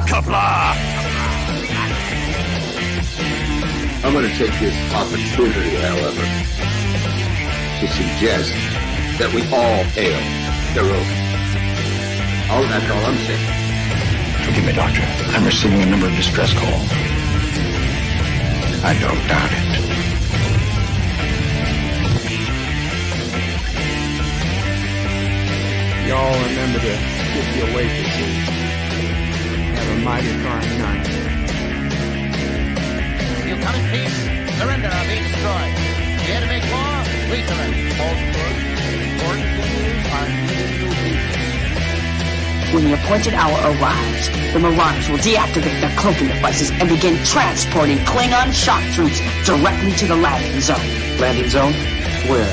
Qapla! I'm going to take this opportunity, however, to suggest that we all hail Canuck. Oh, that's all I'm saying. Forgive me, Doctor. I'm receiving a number of distress calls. I don't doubt it. Y'all remember to keep your waitresses. Have a mighty fine night. You come in peace, surrender or be destroyed. Here to make war, we surrender. Important things are When the appointed hour arrives, the Marauders will deactivate their cloaking devices and begin transporting Klingon shock troops directly to the landing zone. Landing zone? Where?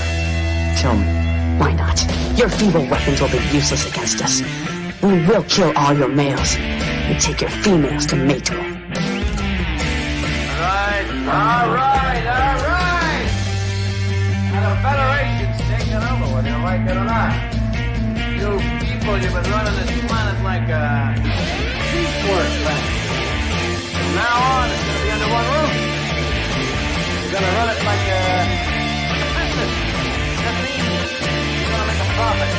Tell me. Why not? Your feeble weapons will be useless against us. We will kill all your males and take your females to mate with. All right. Now the Federation's taking over, whether you like it or not. You people, you've been running this planet like a piecework planet. From now on, it's going to be under one roof. You're going to run it like a business. That means you're going to make a profit.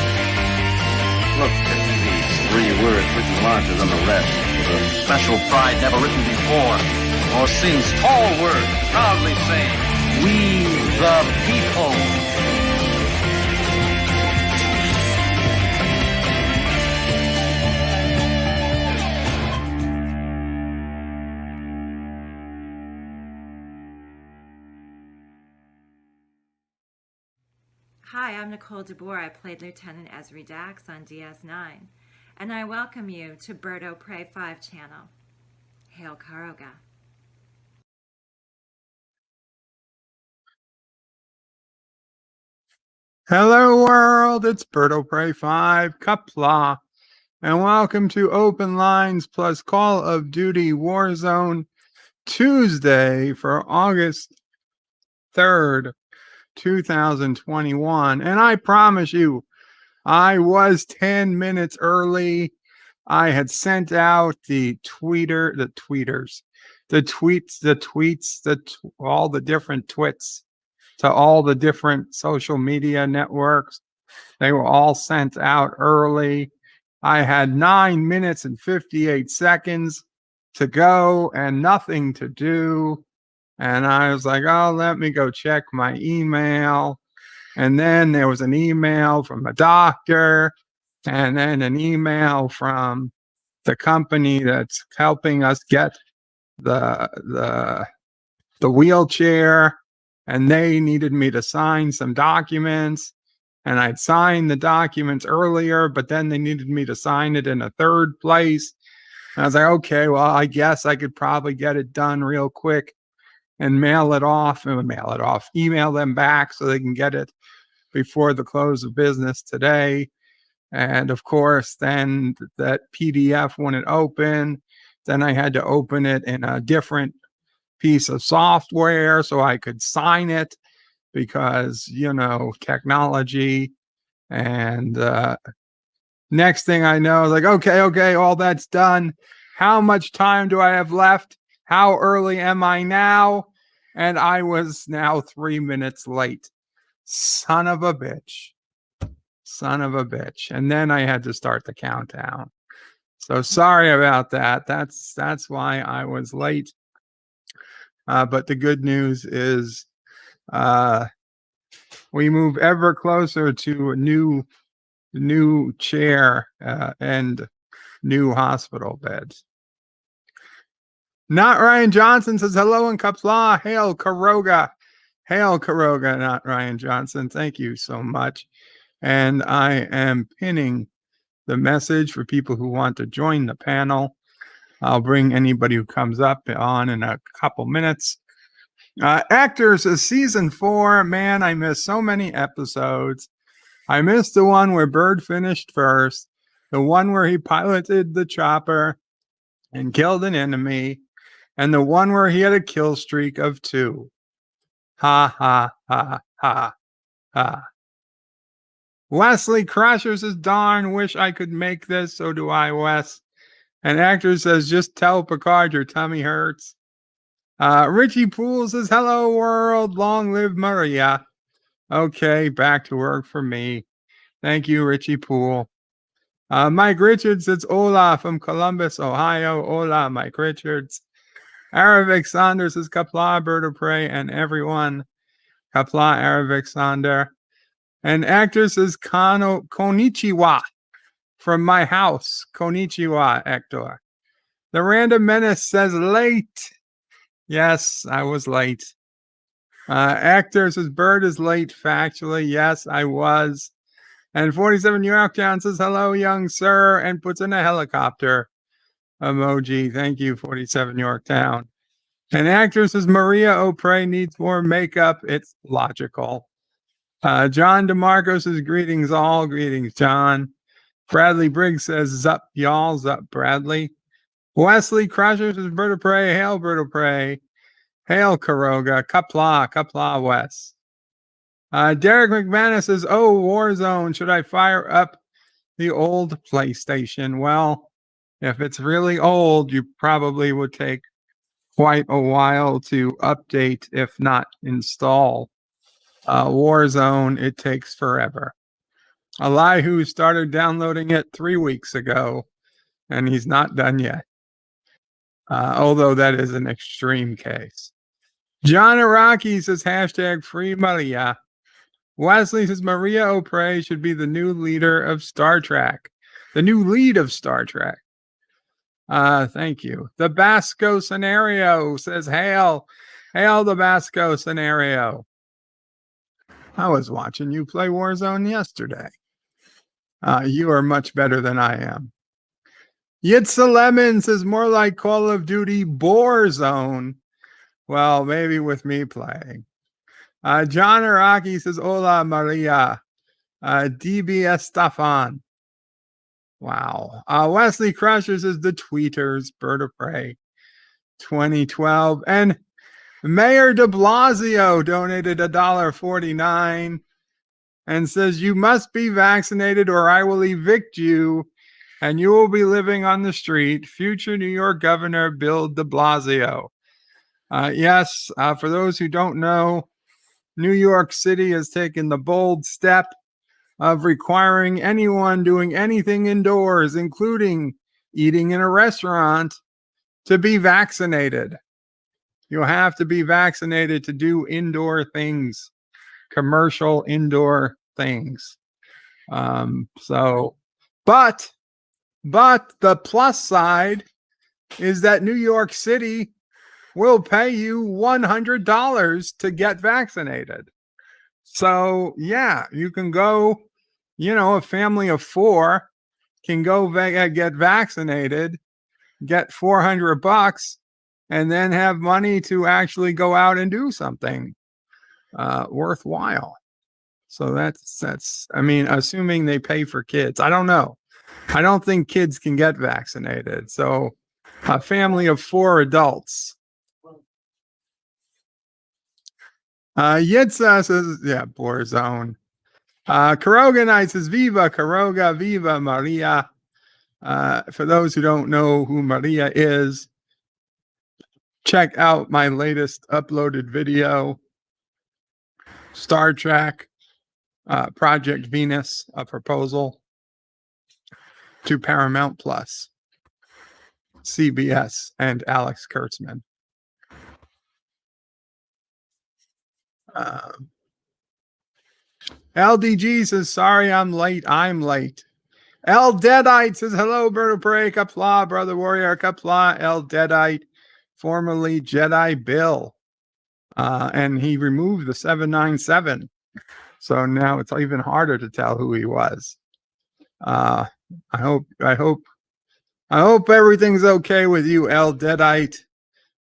Look at these 3 words written larger than the rest, with a special pride never written before, or sings tall words proudly saying, "We the people." Hi, I'm Nicole DeBoer. I played Lieutenant Ezri Dax on DS9, and I welcome you to Bird O' Prey 5 channel. Hail Karoga. Hello world, it's Bird O' Prey 5, Qapla, and welcome to Open Lines plus Call of Duty Warzone Tuesday for August 3rd, 2021. And I promise you, I was 10 minutes early. I had sent out all the different twits to all the different social media networks. They were all sent out early. I had 9 minutes and 58 seconds to go and nothing to do. And I was like, oh, let me go check my email. And then there was an email from a doctor, and then an email from the company that's helping us get the wheelchair. And they needed me to sign some documents, and I'd signed the documents earlier, but then they needed me to sign it in a third place. And I was like, okay, well, I guess I could probably get it done real quick and email them back so they can get it before the close of business today. And of course, then that PDF wouldn't open. Then I had to open it in a different piece of software so I could sign it because, technology. And next thing I know, like, okay, all that's done. How much time do I have left? How early am I now? And I was now 3 minutes late. Son of a bitch. And then I had to start the countdown. So sorry about that. That's why I was late. But the good news is we move ever closer to a new chair and new hospital beds. Not Ryan Johnson says hello in Qapla. Hail Karoga. Not Ryan Johnson. Thank you so much. And I am pinning the message for people who want to join the panel. I'll bring anybody who comes up on in a couple minutes. Actors of season 4. Man, I missed so many episodes. I missed the one where Bird finished first, the one where he piloted the chopper and killed an enemy, and the one where he had a kill streak of 2. Ha, ha, ha, ha, ha. Wesley Crusher says, darn, wish I could make this. So do I, Wes. And Actor says, just tell Picard your tummy hurts. Richie Poole says, hello, world. Long live Maria. Okay, back to work for me. Thank you, Richie Poole. Mike Richards says, hola from Columbus, Ohio. Hola, Mike Richards. Aravic Saunders says, Qapla, bird of prey, and everyone. Qapla, Aravic Saunders. And Actor says, Konnichiwa from my house. Konnichiwa, Hector. The Random Menace says, late. Yes, I was late. Actor says, bird is late, factually. Yes, I was. And 47 Yorktown says, hello, young sir, and puts in a helicopter emoji. Thank you, 47 Yorktown. And Actor says, Maria O'Prey needs more makeup. It's logical. John DeMarco says, greetings all. Greetings, John. Bradley Briggs says, zup, y'all. Zup, Bradley. Wesley Crusher says, bird of prey. Hail, bird of prey. Hail, Karoga. Qapla, Wes. Derek McManus says, oh, Warzone, should I fire up the old PlayStation? Well, if it's really old, you probably would take quite a while to update, if not install. Warzone, it takes forever. Elihu started downloading it 3 weeks ago, and he's not done yet. Although that is an extreme case. John Araki says, hashtag free Maria. Wesley says, Maria O'Prey should be the new leader of Star Trek. The new lead of Star Trek. Thank you. The Basco Scenario says, hail. Hail the Basco Scenario. I was watching you play Warzone yesterday. You are much better than I am. Yitza Lemon says, more like Call of Duty Warzone. Well, maybe with me playing. John Araki says, hola, Maria. DBS Stefan. Wow. Wesley Crusher says, the tweeters, bird of prey. 2012. And Mayor de Blasio donated $1.49 and says, you must be vaccinated or I will evict you and you will be living on the street. Future New York Governor Bill de Blasio. Yes, for those who don't know, New York City has taken the bold step of requiring anyone doing anything indoors, including eating in a restaurant, to be vaccinated. You have to be vaccinated to do indoor things, commercial indoor things. But the plus side is that New York City will pay you $100 to get vaccinated. So yeah, you can go, a family of 4 can go get vaccinated, get $400, and then have money to actually go out and do something worthwhile. So that's, assuming they pay for kids. I don't know. I don't think kids can get vaccinated. So a family of 4 adults. Yitza says, yeah, Warzone. Karoga Knight says, Viva Karoga, Viva Maria. For those who don't know who Maria is, check out my latest uploaded video, Star Trek, Project Venus, a proposal to Paramount Plus, CBS, and Alex Kurtzman. LDG says, sorry, I'm late. I'm late. L Deadite says, hello, Bird of Prey, Qapla, Brother Warrior, Qapla, L Deadite, formerly Jedi Bill. And he removed the 797. So now it's even harder to tell who he was. I hope everything's okay with you, L Deadite.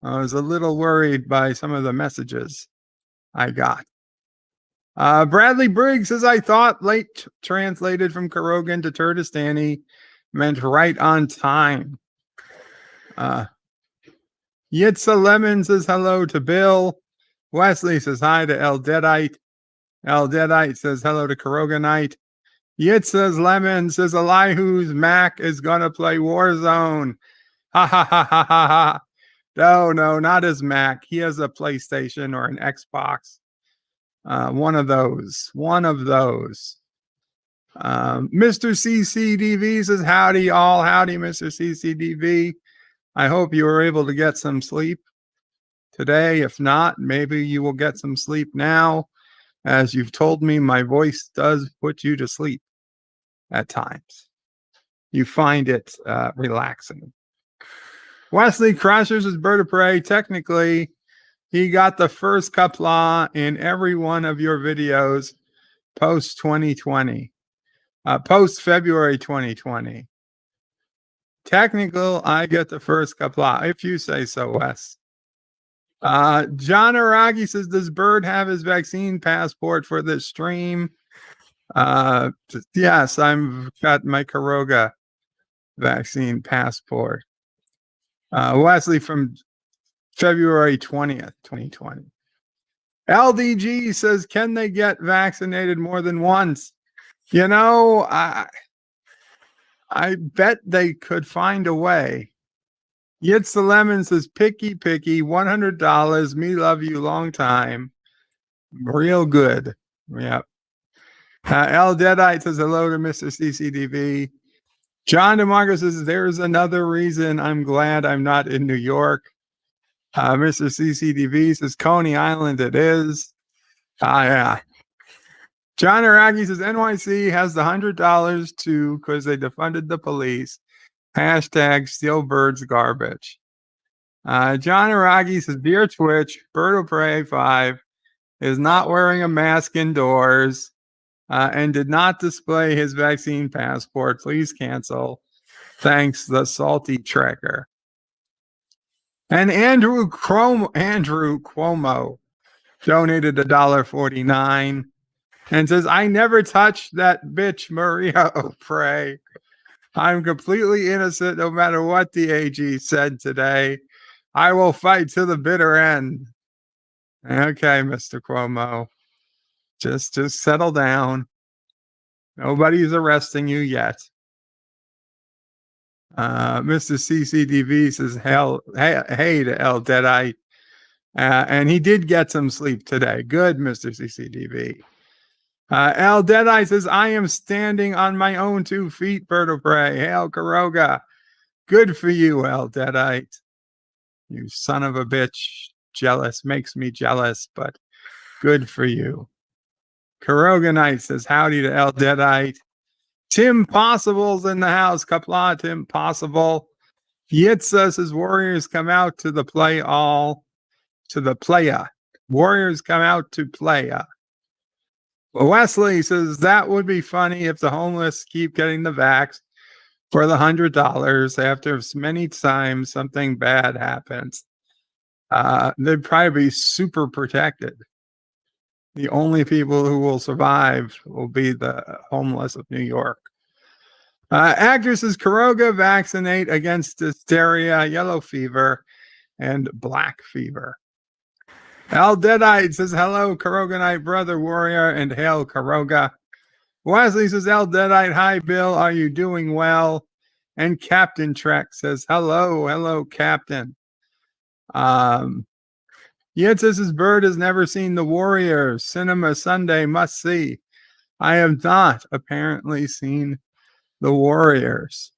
I was a little worried by some of the messages I got. Bradley Briggs says, I thought late translated from Karogan to Turdistani meant right on time. Yitza Lemon says hello to Bill. Wesley says hi to El Deadite. El Deadite says hello to Karoganite. Yit says Lemon says Elihu's Mac is gonna play Warzone. Ha ha ha ha ha ha. No, not his Mac. He has a PlayStation or an Xbox. One of those. Mr. CCDV says, howdy, all. Howdy, Mr. CCDV. I hope you were able to get some sleep today. If not, maybe you will get some sleep now. As you've told me, my voice does put you to sleep at times. You find it relaxing. Wesley Crushers is Bird of Prey. Technically, he got the first Qapla in every one of your videos post 2020, post February 2020. Technical, I get the first Qapla, if you say so, Wes. John Aragi says, does Bird have his vaccine passport for this stream? Yes, I've got my Karoga vaccine passport. Wesley from February 20th, 2020. LDG says, can they get vaccinated more than once? You know, I bet they could find a way. Yitz the Lemon says, picky, $100. Me love you long time. Real good. Yep. L Deadite says, hello to Mr. CCDV. John DeMarco says, there's another reason I'm glad I'm not in New York. Mr. CCDV says, Coney Island it is. Yeah. John Araki says, NYC has the $100 too because they defunded the police. Hashtag steal birds garbage. John Araki says, dear Twitch, Bird of Prey 5 is not wearing a mask indoors and did not display his vaccine passport. Please cancel. Thanks, the salty tracker. And Andrew Cuomo donated $1.49 and says, I never touched that bitch Maria O'Prey. I'm completely innocent no matter what the AG said today. I will fight to the bitter end. Okay, Mr. Cuomo. Just settle down. Nobody's arresting you yet. Mr. CCDV says, hey to L Deadite. And he did get some sleep today. Good, Mr. CCDV. L Deadeye says, I am standing on my own 2 feet, Bird of Prey. Hail Karoga. Good for you, L Deadite. You son of a bitch. Jealous. Makes me jealous, but good for you. Karoga Knight says, howdy to L Deadite. Tim Possible's in the house. Qapla, Tim Possible. Yitza says, Warriors come out to the play all. To the playa. Warriors come out to playa. Wesley says, that would be funny if the homeless keep getting the vax for the $100 after many times something bad happens. They'd probably be super protected. The only people who will survive will be the homeless of New York. Actress says, Karoga vaccinate against hysteria, yellow fever, and black fever. Al Deadite says, hello, Karoga Knight, brother warrior, and hail Karoga. Wesley says, Al Deadite, hi, Bill, are you doing well? And Captain Trek says, hello, Captain. Yet says his bird has never seen The Warriors. Cinema Sunday must see. I have not apparently seen The Warriors.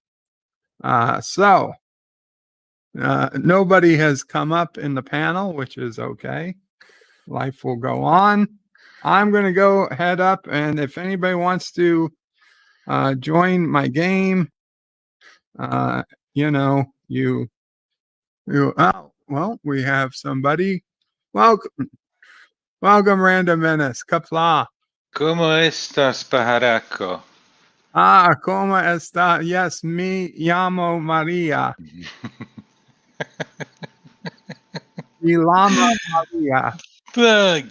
Nobody has come up in the panel, which is okay. Life will go on. I'm going to go head up, and if anybody wants to join my game, oh, well, we have somebody. Welcome, Random Menace. Qapla. ¿Cómo estás, pajaraco? ¿Cómo está? Yes, me llamo Maria. Mi llama Maria.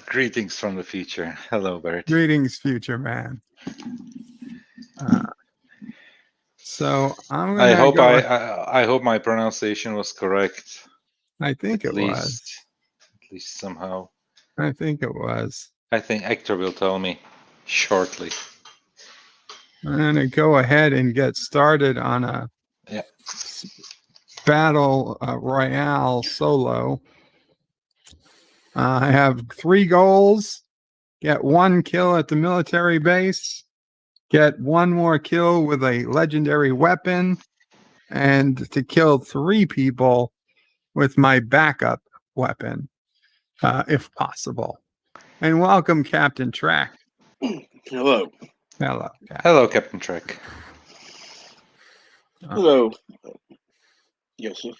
Greetings from the future. Hello, Bert. Greetings, future man. So I'm gonna I hope my pronunciation was correct. I think it was. At least somehow. I think it was. I think Hector will tell me shortly. I'm gonna go ahead and get started on a Yeah. battle royale solo. I have 3 goals: get 1 kill at the military base, get 1 more kill with a legendary weapon, and to kill 3 people with my backup weapon, if possible. And welcome, Captain Track. Hello. Hello, Captain. Hello, Captain Trek. Hello. Yes, sir.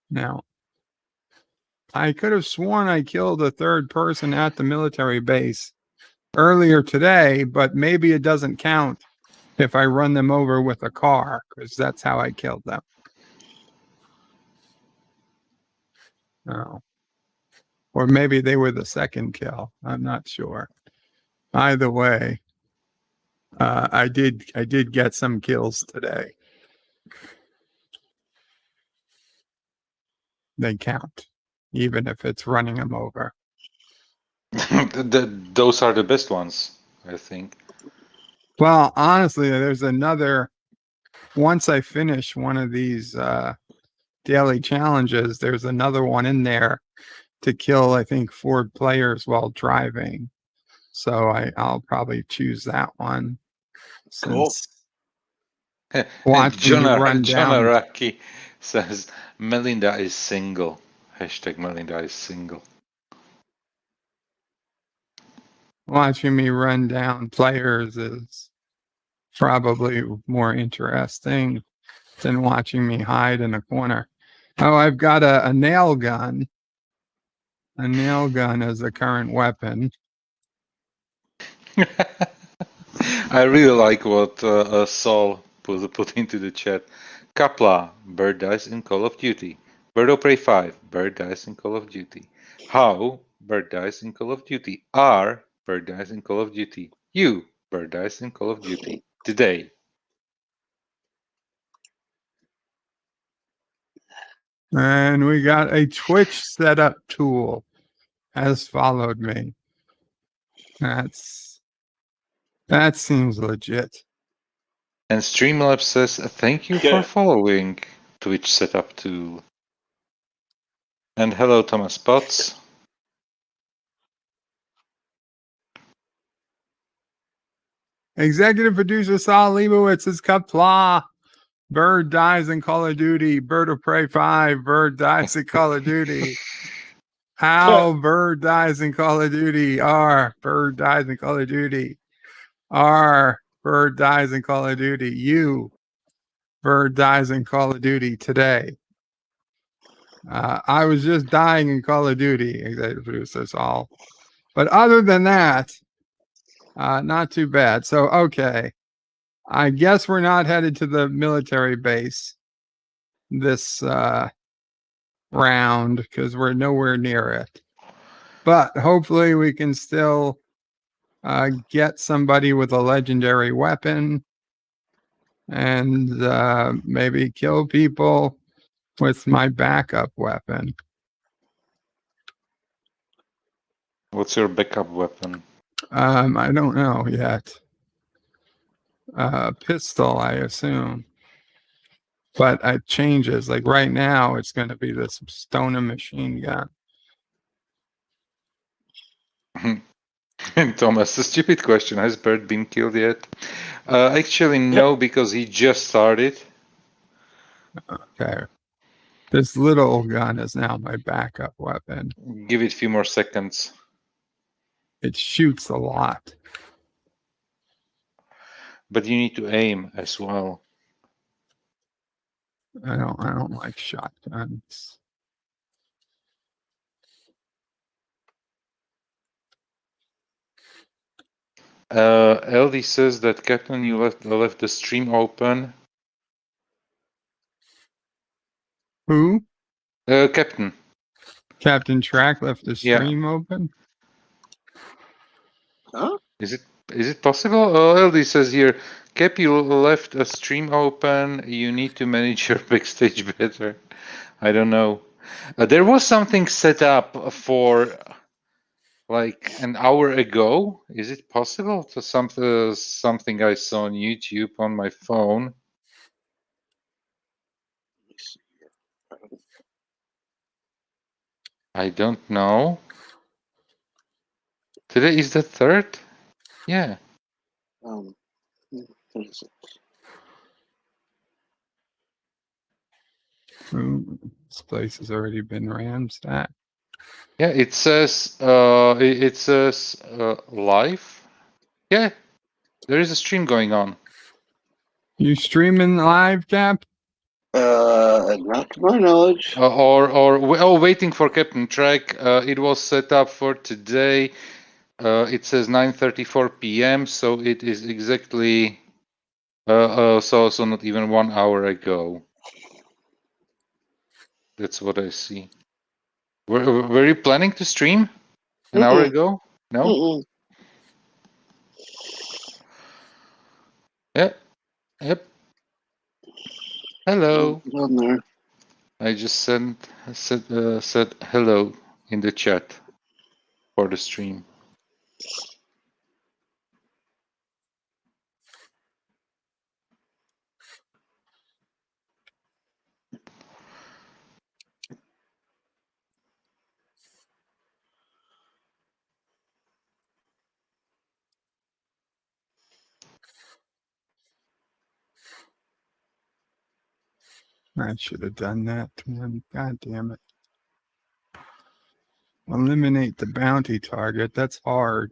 Now, I could have sworn I killed a 3rd person at the military base earlier today, but maybe it doesn't count if I run them over with a car, because that's how I killed them. Oh. Or maybe they were the 2nd kill. I'm not sure. Either way, I did get some kills today. They count, even if it's running them over. Those are the best ones, I think. Well, honestly, there's another. Once I finish one of these daily challenges, there's another one in there to kill, I think, 4 players while driving. So I'll probably choose that one. Since watching me run John down. Araki says Melinda is single. Hashtag Melinda is single. Watching me run down players is probably more interesting than watching me hide in a corner. Oh, I've got a nail gun. A nail gun is a current weapon. I really like what Saul put into the chat. Qapla, bird dice in Call of Duty. Bird of Prey 5, bird dice in Call of Duty. How, bird dice in Call of Duty. R, bird dice in Call of Duty. U, bird dice in Call of Duty. Today. And we got a Twitch setup tool has followed me. That seems legit. And Streamlabs says, thank you for following Twitch setup tool. And hello, Thomas Potts. Executive producer Saul Leibowitz is Qapla. Bird dies in Call of Duty. Bird of Prey 5. Bird dies in Call of Duty. How? Bird dies in Call of Duty. R. Bird dies in Call of Duty. R. Bird dies in Call of Duty. U. Bird dies in Call of Duty today. I was just dying in Call of Duty, executive producer Saul. But other than that, not too bad. So, okay. I guess we're not headed to the military base this round because we're nowhere near it. But hopefully we can still get somebody with a legendary weapon and maybe kill people with my backup weapon. What's your backup weapon? I don't know yet. Pistol, I assume. But it changes. Like right now, it's going to be this stoner machine gun. Thomas, a stupid question. Has Bird been killed yet? Actually, no, because he just started. Okay. This little gun is now my backup weapon. Give it a few more seconds. It shoots a lot. But you need to aim as well. I don't like shotguns. LD says that Captain, you left the stream open. Who? Captain. Captain Track left the stream open? Huh? Is it possible? LD says here, Cap, you left a stream open. You need to manage your backstage better. I don't know. There was something set up for like an hour ago. Is it possible? To something I saw on YouTube on my phone. Let me see here. I don't know. Today is the 3rd? Yeah. What is it? This place has already been ransacked. Yeah, it says live. Yeah, there is a stream going on. You streaming live, Cap? Not to my knowledge. Waiting for Captain Track. It was set up for today. It says 9:34 p.m. So it is exactly so not even 1 hour ago. That's what I see. Were you planning to stream an hour ago? No. Yep. Hello. On there. I just said hello in the chat for the stream. I should have done that to him. God damn it. Eliminate the bounty target. That's hard.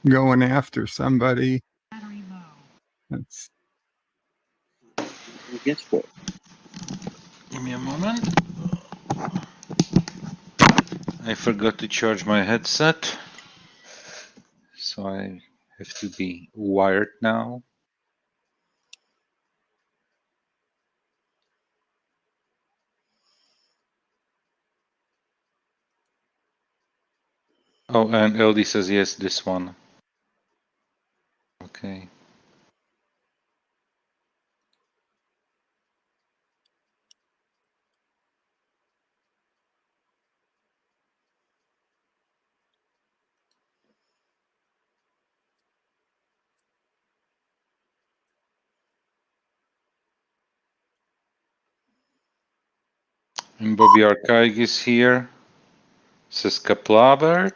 Going after somebody. That's... Guess what? Give me a moment. I forgot to charge my headset, so I have to be wired now. Oh, and LD says yes, this one. Okay. And Bobby Archaig is here. Says Qapla.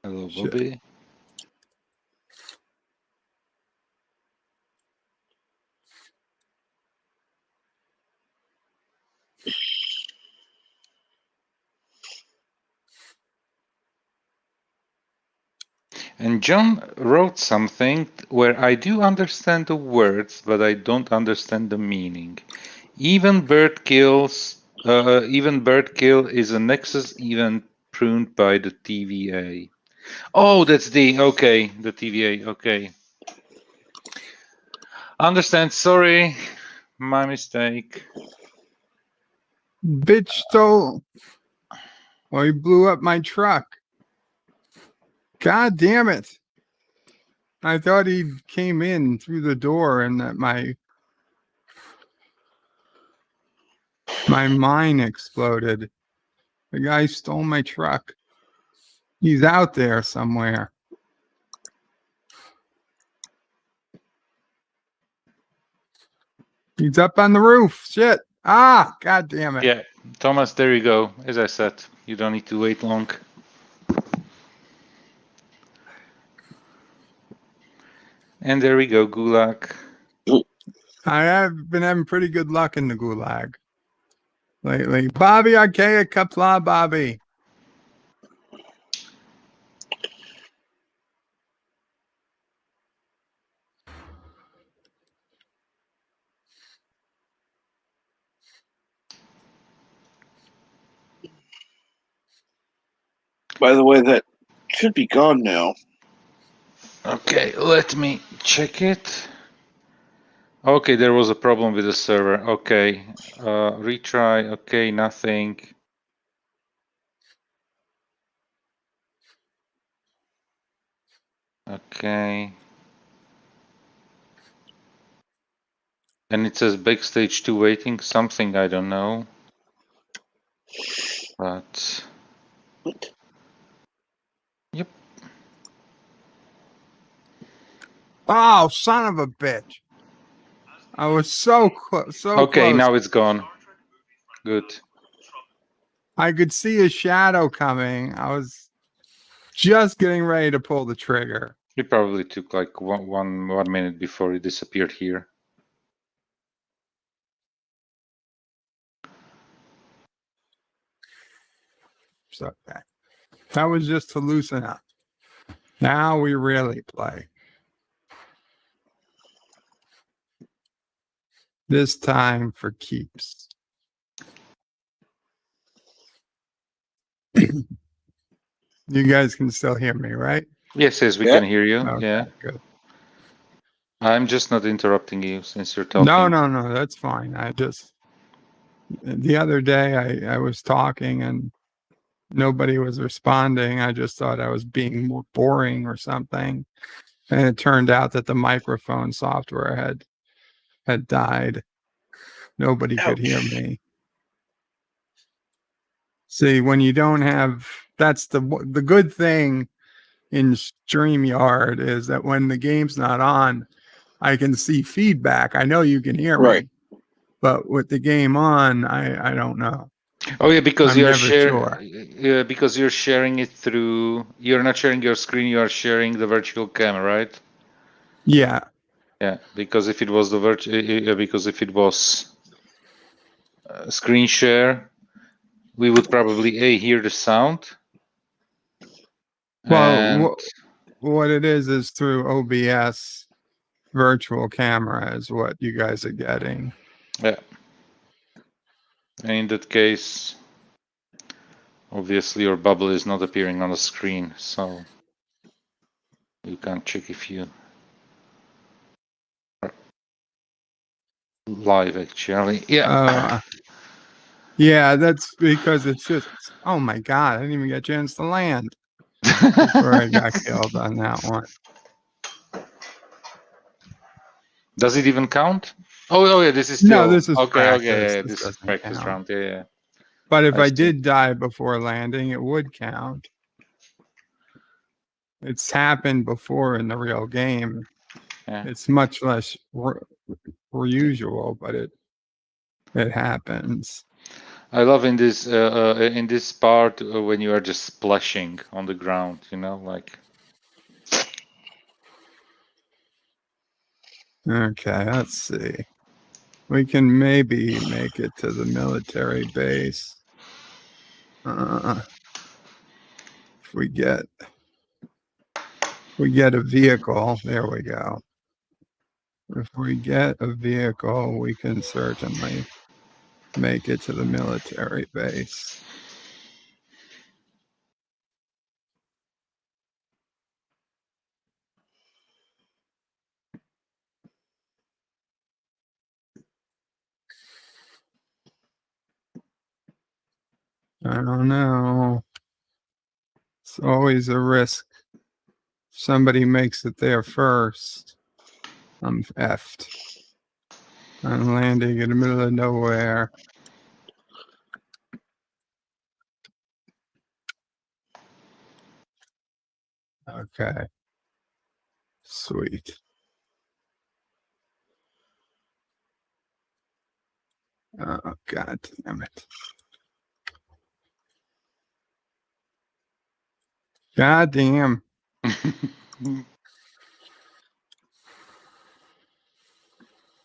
Hello, Bobby. And John wrote something where I do understand the words, but I don't understand the meaning. Even bird kill is a Nexus event pruned by the TVA. Oh, that's the TVA. Okay, understand. Sorry, my mistake. Bitch stole. Oh, he blew up my truck. God damn it. I thought he came in through the door and that my mine exploded. The guy stole my truck. He's out there somewhere. He's up on the roof. Shit. Ah, God damn it. Yeah, Thomas, there you go. As I said, you don't need to wait long. And there we go, Gulag. I have been having pretty good luck in the Gulag lately. Bobby Archaic Qapla, Bobby. By the way, that should be gone now. Okay, let me check it. Okay, there was a problem with the server. Okay, retry. Okay, nothing. Okay. And it says backstage 2 waiting, something I don't know. But what? Oh, son of a bitch. I was so close. So Okay, close. now it's gone. Good. I could see a shadow coming. I was just getting ready to pull the trigger. It probably took like one minute before it disappeared here. So okay. That was just to loosen up. Now we really play. This time for keeps. You guys can still hear me, right? Yes, we Yeah. can hear you. Okay, Yeah. good. I'm just not interrupting you since you're talking. No, that's fine. I just the other day I was talking and nobody was responding. I just thought I was being more boring or something. And it turned out that the microphone software had died. Nobody could hear Ouch. me. See, when you don't have, that's the good thing in StreamYard is that when the game's not on, I can see feedback. I know you can hear Right. me, but with the game on, I don't know. Oh yeah, because I'm you're never sure. Yeah, because you're sharing it through. You're not sharing your screen. You are sharing the virtual camera, right? Yeah. Yeah, because if it was the because if it was screen share, we would probably hear the sound. Well, what it is through OBS virtual camera is what you guys are getting. Yeah. And in that case, obviously your bubble is not appearing on the screen, so you can't check if you are live actually. Yeah. Yeah, that's because it's just, oh my God, I didn't even get a chance to land before I got killed on that one. Does it even count? Oh yeah, this is still No, this is okay. practice. Okay, yeah, This this is doesn't practice count. round. Yeah. But if I see. did die before landing, it would count. It's happened before in the real game. Yeah. It's much less usual, but it happens. I love in this part when you are just splashing on the ground, you know, like. Okay, let's see. We can maybe make it to the military base. If we get a vehicle, there we go. If we get a vehicle, we can certainly make it to the military base. I don't know. It's always a risk. Somebody makes it there first. I'm effed. I'm landing in the middle of nowhere. Okay. Sweet. Oh, God damn it. God damn.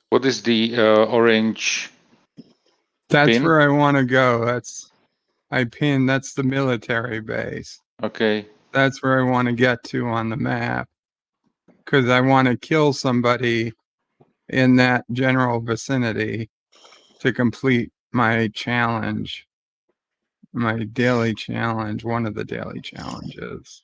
What is the orange? That's pin? where I want to go. I pinned. That's the military base. Okay. That's where I want to get to on the map. Because I want to kill somebody in that general vicinity to complete my challenge. My daily challenge. One of the daily challenges.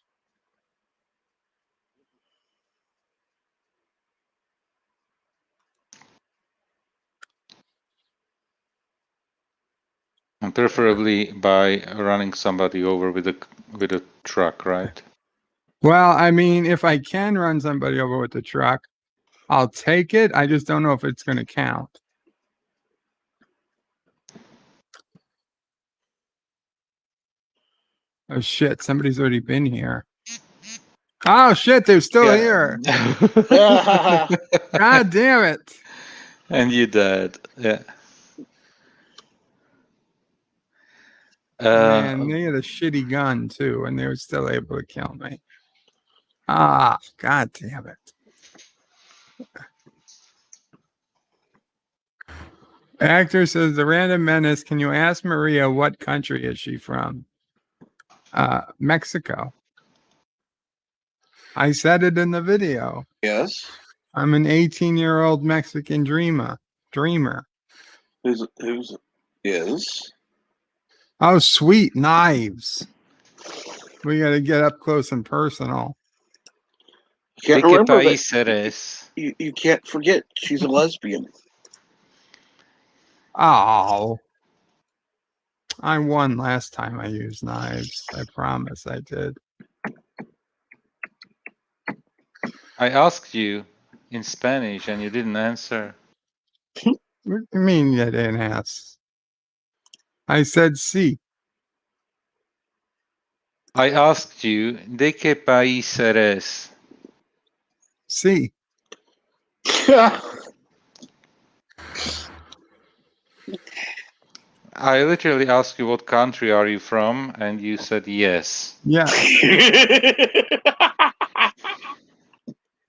And preferably by running somebody over with a truck, right? Well, I mean, if I can run somebody over with the truck, I'll take it. I just don't know if it's going to count. Oh shit, somebody's already been here. Oh shit, they're still Yeah. here. God damn it. And you died. Yeah. Man, they had a shitty gun too, and they were still able to kill me. Ah, god damn it. Actor says the random menace, can you ask Maria what country is she from? Mexico. I said it in the video. Yes. I'm an 18-year-old Mexican dreamer. Who's is? Oh, sweet knives. We got to get up close and personal. You can't ¿De qué remember país that. eres? You can't forget she's a lesbian. Oh. I won last time I used knives. I promise I did. I asked you in Spanish and you didn't answer. What do you mean you didn't ask? I said sí. I asked you, ¿de qué país eres? Sí. I literally asked you what country are you from, and you said yes. Yes.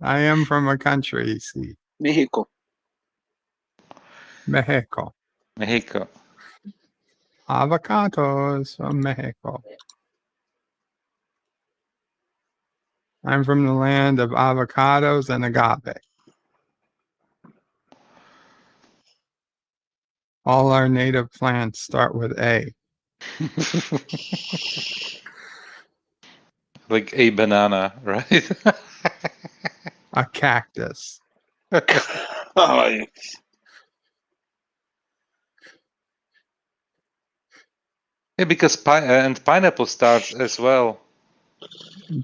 I am from a country, sí. Mexico. Mexico. Mexico. Avocados from Mexico. I'm from the land of avocados and agave. All our native plants start with A. Like a banana, right? A cactus. Oh, yeah. Yeah, because pineapple starts as well.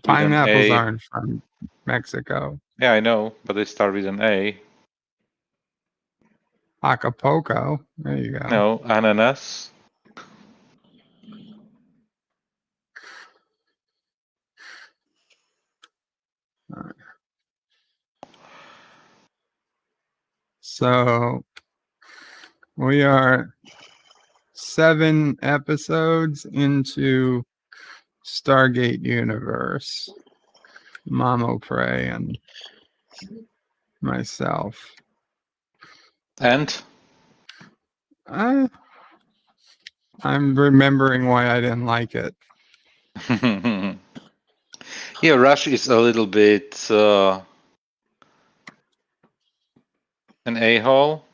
Pineapples A. aren't from Mexico. Yeah, I know, but they start with an A. Acapulco. There you go. No, ananas. So we are 7 episodes into Stargate Universe. Mamo Prey and myself. And? I'm remembering why I didn't like it. Yeah, Rush is a little bit an a-hole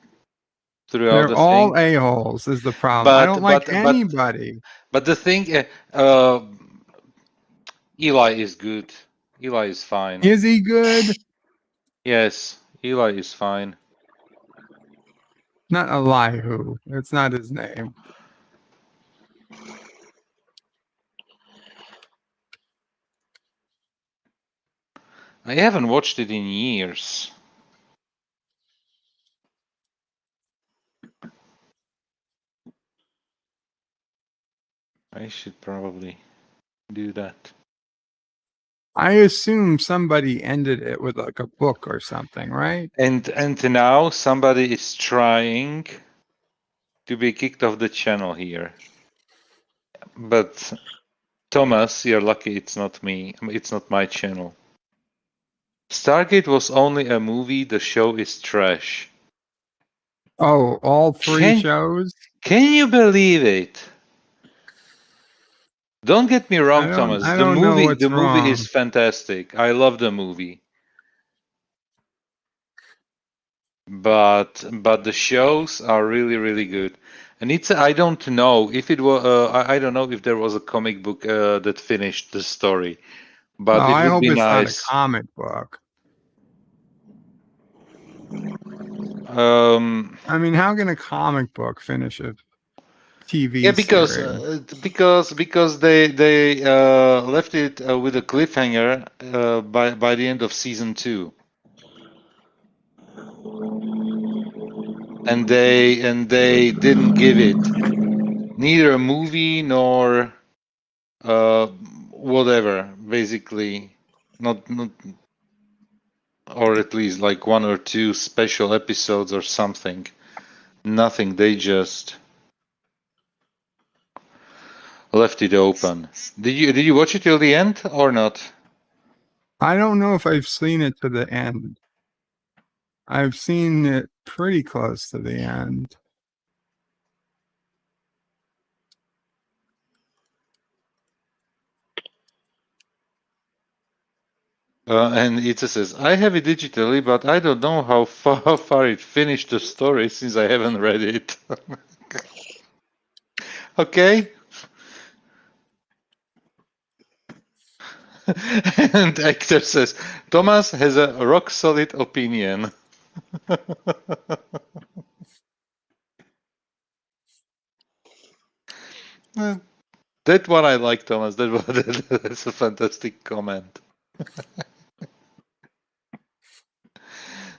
throughout They're the all thing. a-holes is the problem. I don't like anybody. But the thing, Eli is good. Eli is fine. Is he good? Yes, Eli is fine. Not Elihu. It's not his name. I haven't watched it in years. I should probably do that. I assume somebody ended it with like a book or something, right? And now somebody is trying to be kicked off the channel here. But Thomas, you're lucky it's not me. It's not my channel. Stargate was only a movie. The show is trash. Oh, all 3 shows? Can you believe it? Don't get me wrong, Thomas. I don't know what's the movie wrong. is fantastic. I love the movie. But the shows are really, really good. And it's I don't know if it was I don't know if there was a comic book that finished the story. But it I would hope be it's not a nice. comic book. I mean, how can a comic book finish a TV series? Because they left it with a cliffhanger by the end of season 2. And they didn't give it neither a movie nor whatever, basically not, or at least like 1 or 2 special episodes or something. Nothing. They just left it open. Did you watch it till the end or not? I don't know if I've seen it to the end. I've seen it pretty close to the end. And it says, I have it digitally, but I don't know how far it finished the story since I haven't read it. Okay. And actor says, Thomas has a rock solid opinion. That's what I like, Thomas. That's a fantastic comment.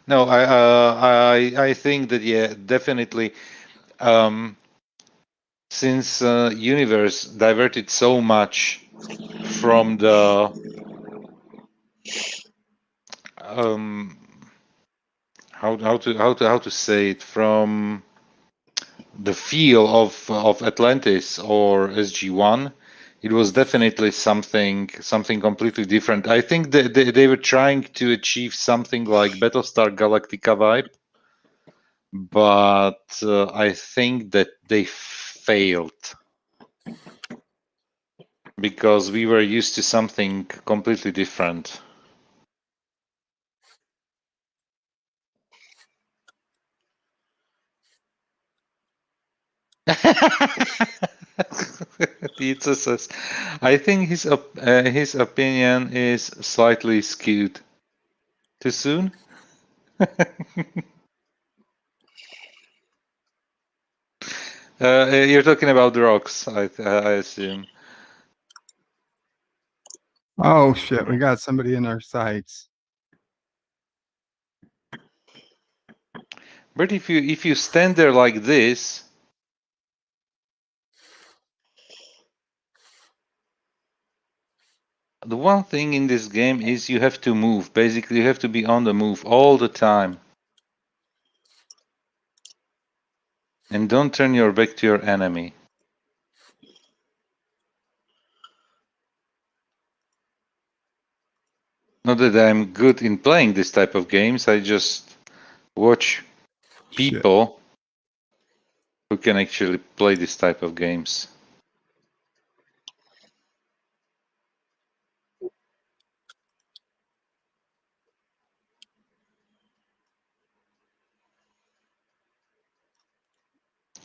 No, I think that, yeah, definitely. Since universe diverted so much from the how to say it, from the feel of Atlantis or SG-1, it was definitely something completely different. I think they were trying to achieve something like Battlestar Galactica vibe, but I think that they failed because we were used to something completely different. Pizza says, I think his opinion is slightly skewed. Too soon? You're talking about the rocks, I assume. Oh shit, we got somebody in our sights. But if you stand there like this, the one thing in this game is you have to move. Basically, you have to be on the move all the time. And don't turn your back to your enemy. Not that I'm good in playing this type of games, I just watch people who can actually play this type of games.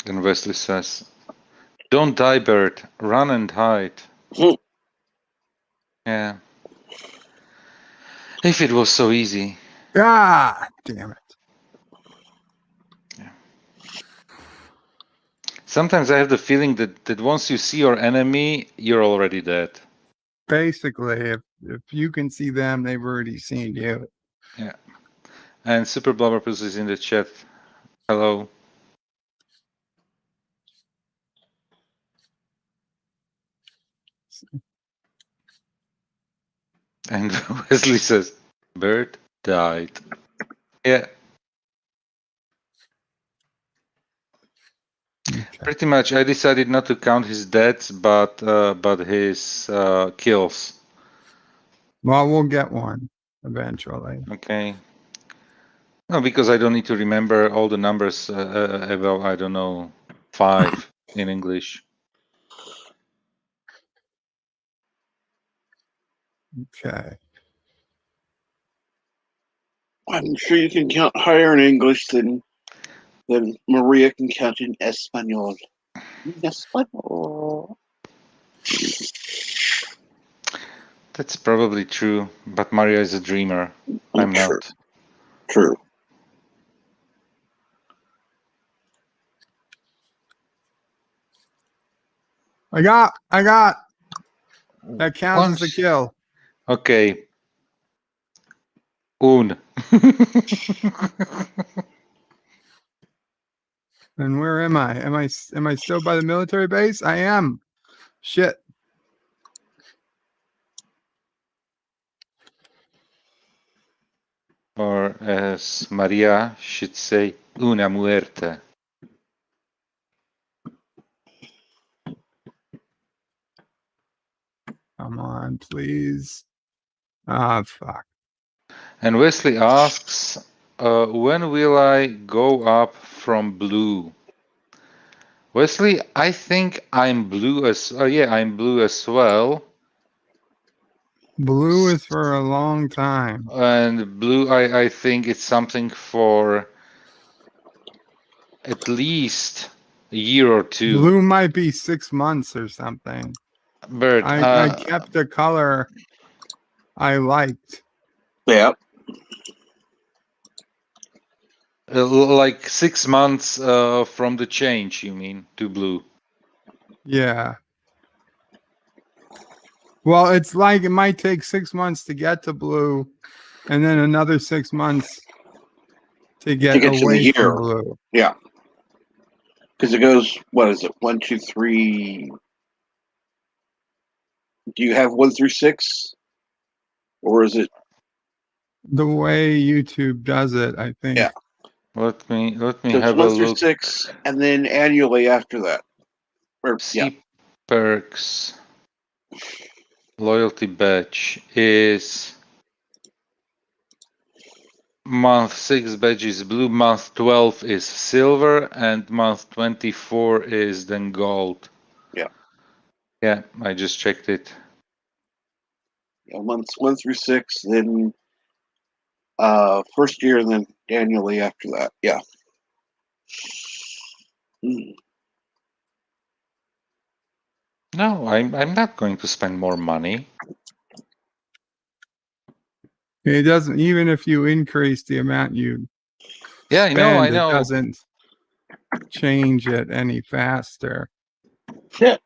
And Wesley says, don't die, Bert. Run and hide. Yeah. If it was so easy. God damn it. Yeah. Sometimes I have the feeling that once you see your enemy, you're already dead. Basically, if you can see them, they've already seen you. Yeah. And Super Blubberpuss is in the chat. Hello. And Wesley says, Bert died. Yeah. Okay. Pretty much, I decided not to count his deaths, but his kills. Well, we'll get one eventually. Okay. No, because I don't need to remember all the numbers about, I don't know, 5 in English. Okay. I'm sure you can count higher in English than Maria can count in Espanol. Espanol. That's probably true, but Maria is a dreamer. I'm True. not. True. I got. That counts as a kill. Okay. Un. And where am I? Am I still by the military base? I am. Shit. as Maria should say, una muerte. Come on, please. Ah, fuck. And Wesley asks, when will I go up from blue? Wesley, I think I'm blue as I'm blue as well. Blue is for a long time. And blue, I think it's something for at least a year or two. Blue might be 6 months or something. Bert, I kept the color I liked. Yeah. Like 6 months from the change, you mean, to blue? Yeah. Well, it's like it might take 6 months to get to blue, and then another 6 months to get to away the from year. blue. Yeah. Because it goes, what is it? 1, 2, 3. Do you have 1 through 6? Or is it? The way YouTube does it, I think. Yeah. Let me So it's have 1 a through look. 6, and then annually after that. Or, yeah. See, perks loyalty badge is month 6 badge is blue, month 12 is silver, and month 24 is then gold. Yeah. Yeah, I just checked it. Yeah, months 1 through 6, then first year, and then annually after that. Yeah. No, I'm not going to spend more money. It doesn't, even if you increase the amount you Yeah, spend, I it know. doesn't change it any faster. Yeah.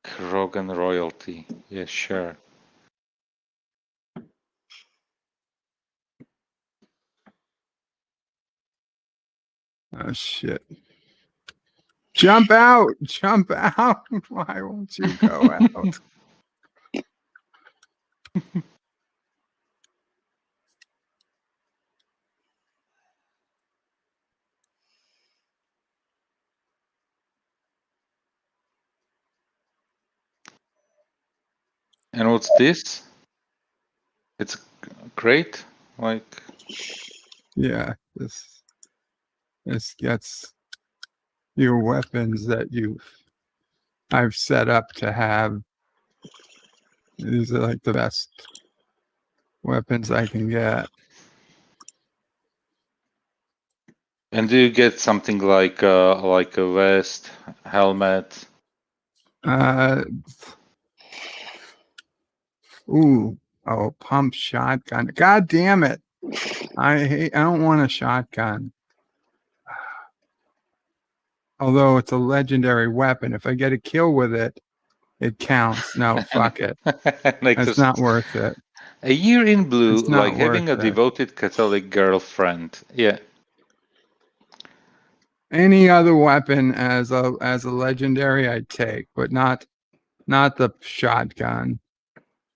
Krogan royalty. Yeah, sure. Oh, shit. Jump out! Jump out! Why won't you go out? And what's this? It's great. Like, Yeah, this gets your weapons that I've set up to have. These are like the best weapons I can get. and do you get something like a vest, helmet? Pump shotgun. God damn it. I don't want a shotgun. Although it's a legendary weapon. If I get a kill with it, it counts. No, fuck it. It's not worth it. A year in blue, It's not like having a worth it. devoted Catholic girlfriend. Yeah. Any other weapon as a legendary I'd take, but not the shotgun.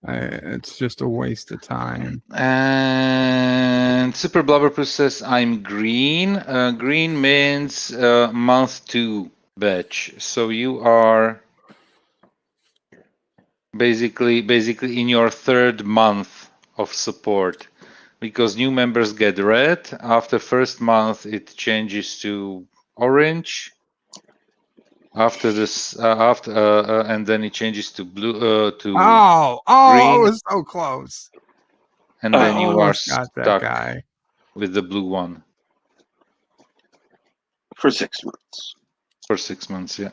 It's just a waste of time. And Super Blubberpuss says I'm green. Green means month 2 batch. So you are basically in your 3rd month of support, because new members get red. After first month, it changes to orange. After this, and then it changes to blue. To I green, was so close. and then you are Almost got that stuck guy with the blue one for 6 months. for 6 months. Yeah.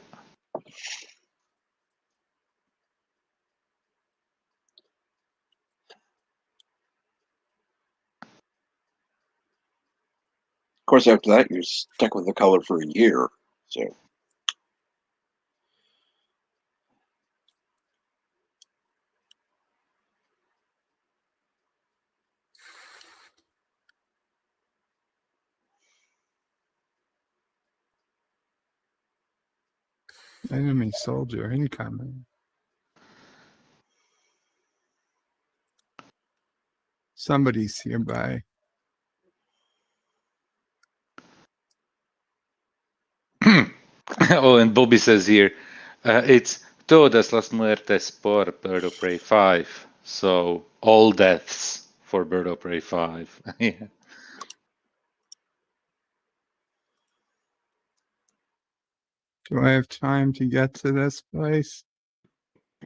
Of course, after that, you're stuck with the color for a year. So. enemy soldier incoming. Somebody's hereby. Oh, and Bobby says here, it's todas las muertes por Bird of Prey 5. So, all deaths for Bird of Prey 5. Yeah. Do I have time to get to this place?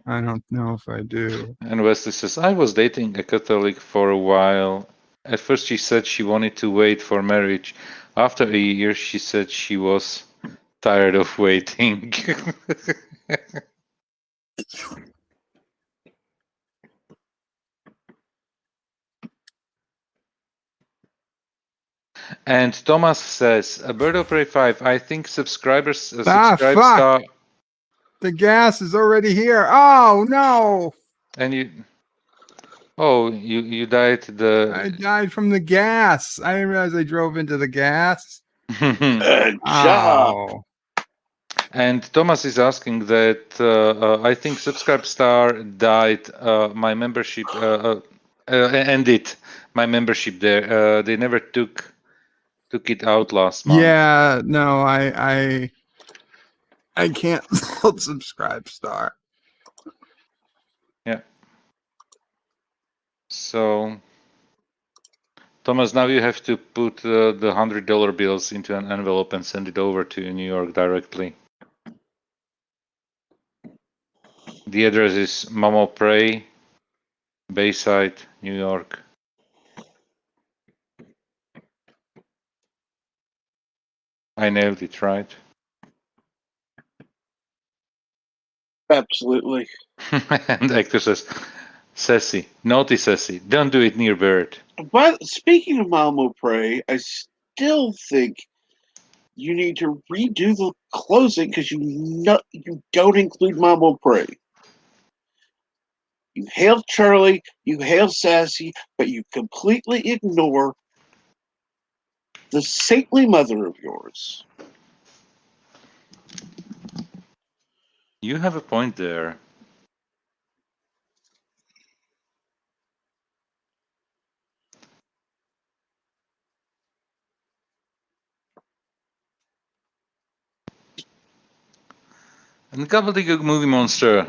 I don't know if I do. And Wesley says, I was dating a Catholic for a while. At first, she said she wanted to wait for marriage. After a year, she said she was tired of waiting. And Thomas says, a Bird of Prey 5, I think subscribers subscribe fuck! star. The gas is already here. Oh no! And you died I died from the gas. I didn't realize I drove into the gas. Good job. Oh. And Thomas is asking that I think Subscribe Star died. My membership ended. My membership there. They never took it out last month. Yeah, no, I canceled Subscribe Star. Yeah. So, Thomas, now you have to put the $100 bills into an envelope and send it over to New York directly. The address is Momo Prey, Bayside, New York. I nailed it, right? Absolutely. And Actor says, Sassy, naughty Sassy, don't do it near Bird. But speaking of Malmo Prey, I still think you need to redo the closing because you don't include Malmo Prey. You hail Charlie, you hail Sassy, but you completely ignore the saintly mother of yours. You have a point there. And Gobbledygook Movie Monster.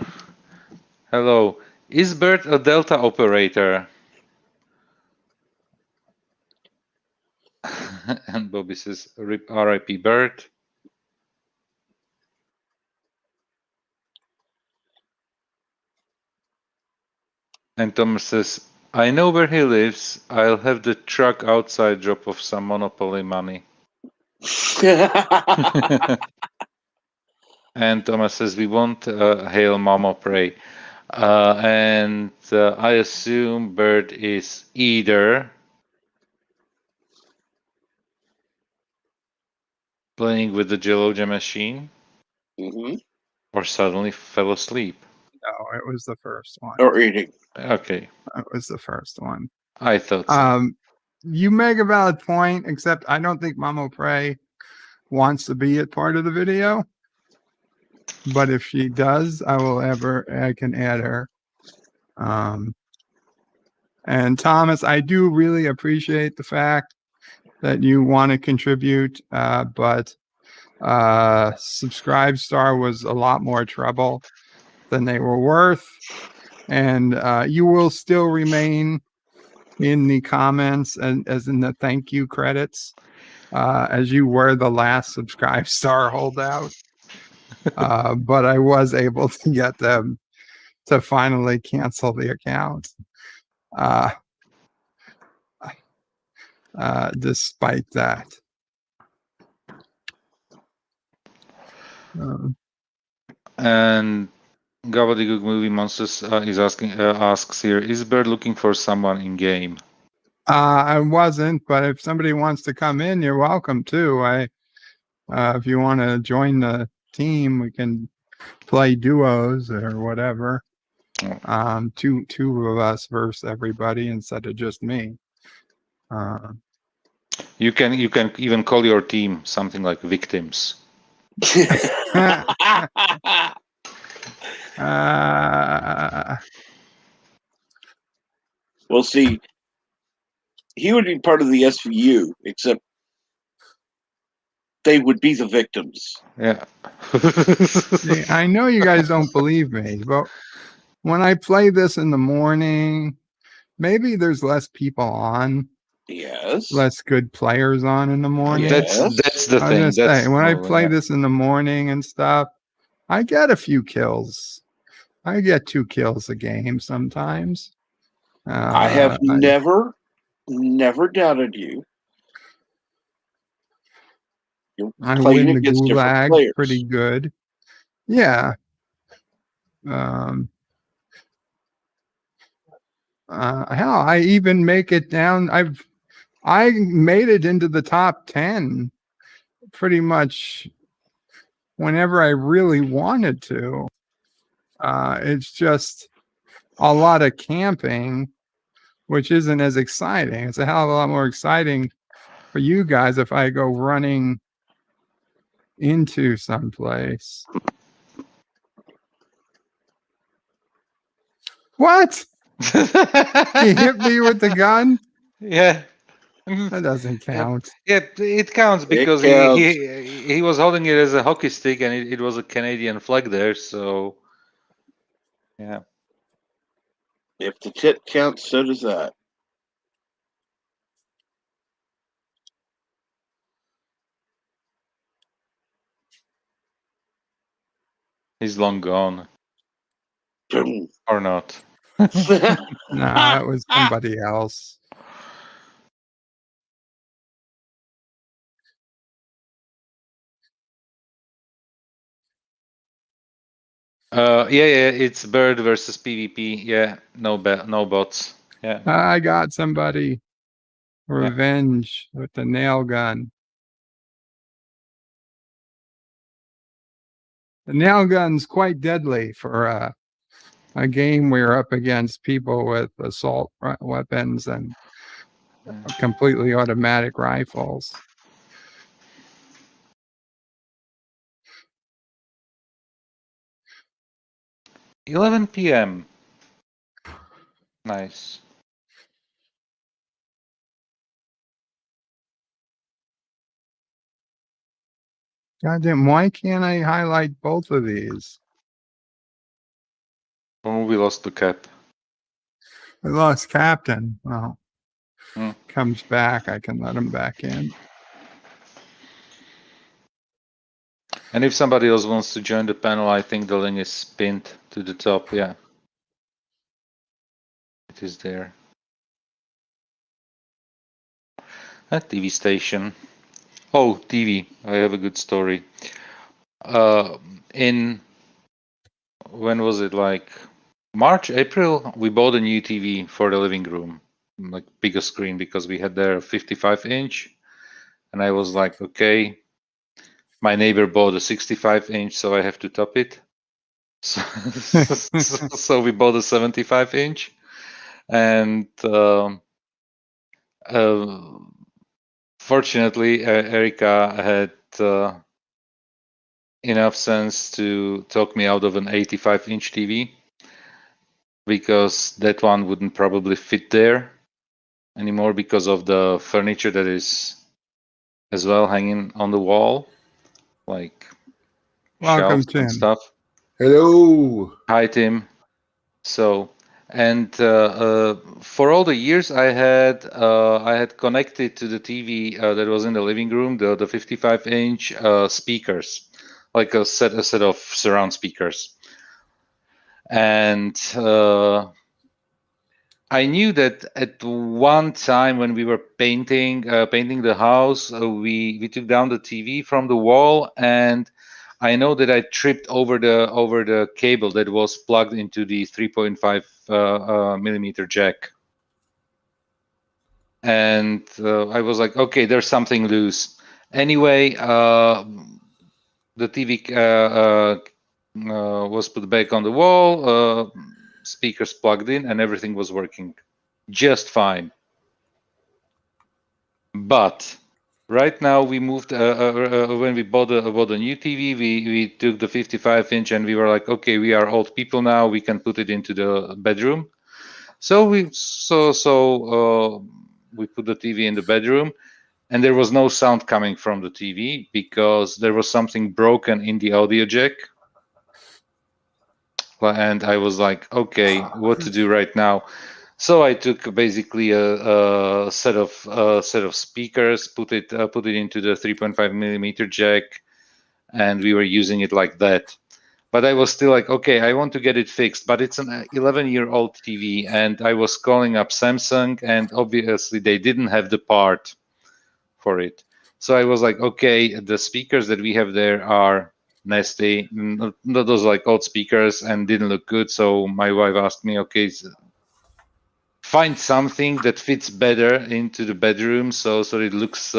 Hello. Is Bird a Delta operator? And Bobby says, RIP RIP Bird. And Thomas says, I know where he lives. I'll have the truck outside drop off some Monopoly money. And Thomas says, we won't hail Mama Prey. And I assume Bird is either playing with the Geloja machine or suddenly fell asleep. No, it was the first one. Or eating. Okay. It was the first one. I thought so. You make a valid point, except I don't think Mamo Prey wants to be a part of the video. But if she does, I can add her. And Thomas, I do really appreciate the fact that you want to contribute, but Subscribe Star was a lot more trouble than they were worth. And you will still remain in the comments and as in the thank you credits, as you were the last Subscribe Star holdout. But I was able to get them to finally cancel the account. Despite that. And Gobbledygook Movie Monsters is asks here, is Bird looking for someone in game? I wasn't, but if somebody wants to come in, you're welcome to. If you want to join the team, we can play duos or whatever. Two of us versus everybody instead of just me. You can even call your team something like Victims. Well, see, he would be part of the SVU, except they would be the victims. Yeah. See, I know you guys don't believe me, but when I play this in the morning, maybe there's less people on, Yes. less good players on in the morning. Yes. That's the I was thing. gonna say, That's when I more, play yeah. this in the morning and stuff, I get a few kills. I get 2 kills a game sometimes. I have never doubted you. You're I playing win the against different gulag players. pretty good. Yeah. Hell, I even make it down. I made it into the top 10 pretty much whenever I really wanted to. It's just a lot of camping, which isn't as exciting. It's a hell of a lot more exciting for you guys if I go running into someplace. What? He hit me with the gun? Yeah. That doesn't count. Yeah, it counts because he was holding it as a hockey stick and it was a Canadian flag there, so yeah. If the tit counts, so does that. He's long gone. Or not. Nah, that was somebody else. Yeah, it's bird versus PvP. Yeah, no bots. Yeah. I got somebody. Revenge with the nail gun. The nail gun's quite deadly for a game where you're up against people with assault weapons and completely automatic rifles. $11 p.m. Nice. Goddamn, why can't I highlight both of these? When we lost the cap. I lost Captain. Well, Hmm. comes back. I can let him back in. And if somebody else wants to join the panel, I think the link is pinned to the top. Yeah. It is there. A TV station. Oh, TV. I have a good story. When was it, like March, April, we bought a new TV for the living room, like bigger screen, because we had there a 55-inch. And I was like, okay, my neighbor bought a 65-inch, so I have to top it. So we bought a 75-inch. And fortunately, Erica had enough sense to talk me out of an 85-inch TV, because that one wouldn't probably fit there anymore because of the furniture that is as well hanging on the wall, like Welcome, shelves and Tim. stuff. Hello. Hi, Tim. So, and for all the years I had connected to the TV that was in the living room the 55-inch speakers, like a set of surround speakers. And I knew that at one time when we were painting the house, we took down the TV from the wall, and I know that I tripped over the cable that was plugged into the 3.5 millimeter jack, and I was like, okay, there's something loose. Anyway, the TV was put back on the wall. Speakers plugged in, and everything was working just fine. But right now we moved when we bought a new TV, we took the 55-inch and we were like, okay, we are old people now, we can put it into the bedroom. So we put the TV in the bedroom, and there was no sound coming from the TV because there was something broken in the audio jack. And I was like, okay, what to do right now? So I took basically a set of speakers, put it into the 3.5 millimeter jack, and we were using it like that. But I was still like, okay, I want to get it fixed, but it's an 11-year-old TV, and I was calling up Samsung, and obviously they didn't have the part for it. So I was like, okay, the speakers that we have there are nasty, those like old speakers, and didn't look good. So my wife asked me, okay, find something that fits better into the bedroom, so it looks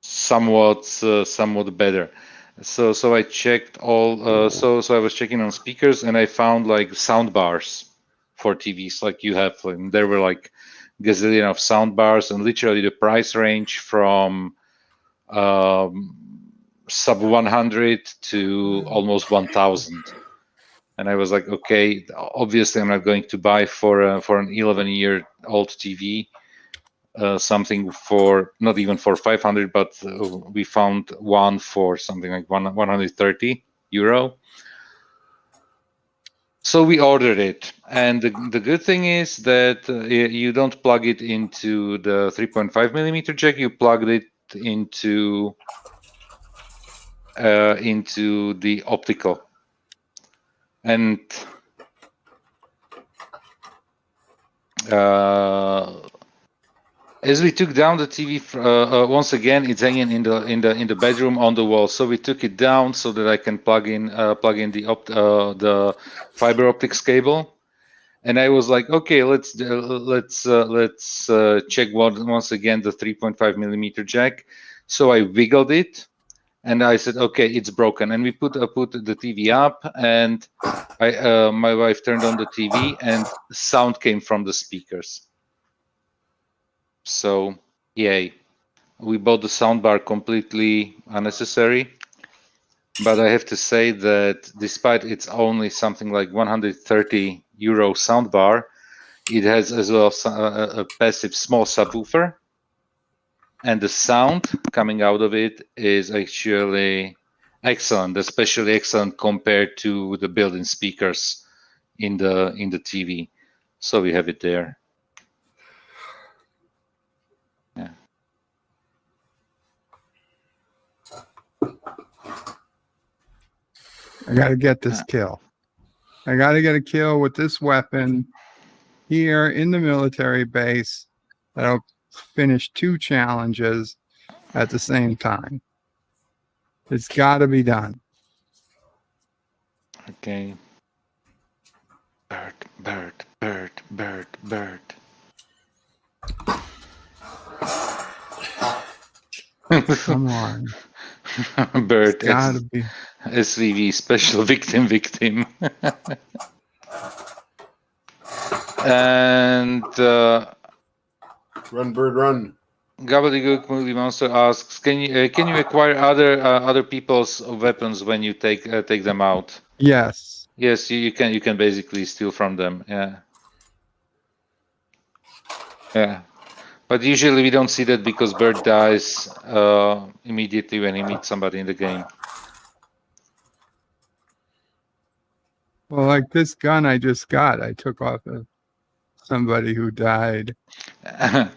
somewhat better. So I checked all. So I was checking on speakers, and I found like sound bars for TVs, like you have. And there were like gazillion of sound bars, and literally the price range from sub 100 to almost 1,000. And I was like, okay, obviously I'm not going to buy for an 11-year-old TV something for not even for 500, but we found one for something like 130 euro. So we ordered it, and the good thing is that you don't plug it into the 3.5 millimeter jack. You plugged it into the optical, and as we took down the TV, once again, it's hanging in the bedroom on the wall. So we took it down so that I can plug in the fiber optics cable. And I was like, okay, let's check once again the 3.5 millimeter jack. So I wiggled it, and I said, okay, it's broken. And we put the TV up, and my wife turned on the TV, and sound came from the speakers. So, yay. We bought the soundbar completely unnecessary. But I have to say that despite it's only something like 130 euro soundbar, it has as well a passive small subwoofer. And the sound coming out of it is actually excellent, especially excellent compared to the built-in speakers in the TV. So we have it there. Yeah. I got to get this kill. I got to get a kill with this weapon here in the military base. That'll finish 2 challenges at the same time. It's got to be done. Okay. Bird. Come on. Bird. It's gotta be. SVV, special victim. And Run, bird, run. Gobbledygook Movie Monster asks, can you acquire other people's weapons when you take them out? Yes. Yes, you can basically steal from them. Yeah. But usually we don't see that because Bird dies immediately when he meets somebody in the game. Well, like this gun I just got, I took off of somebody who died. And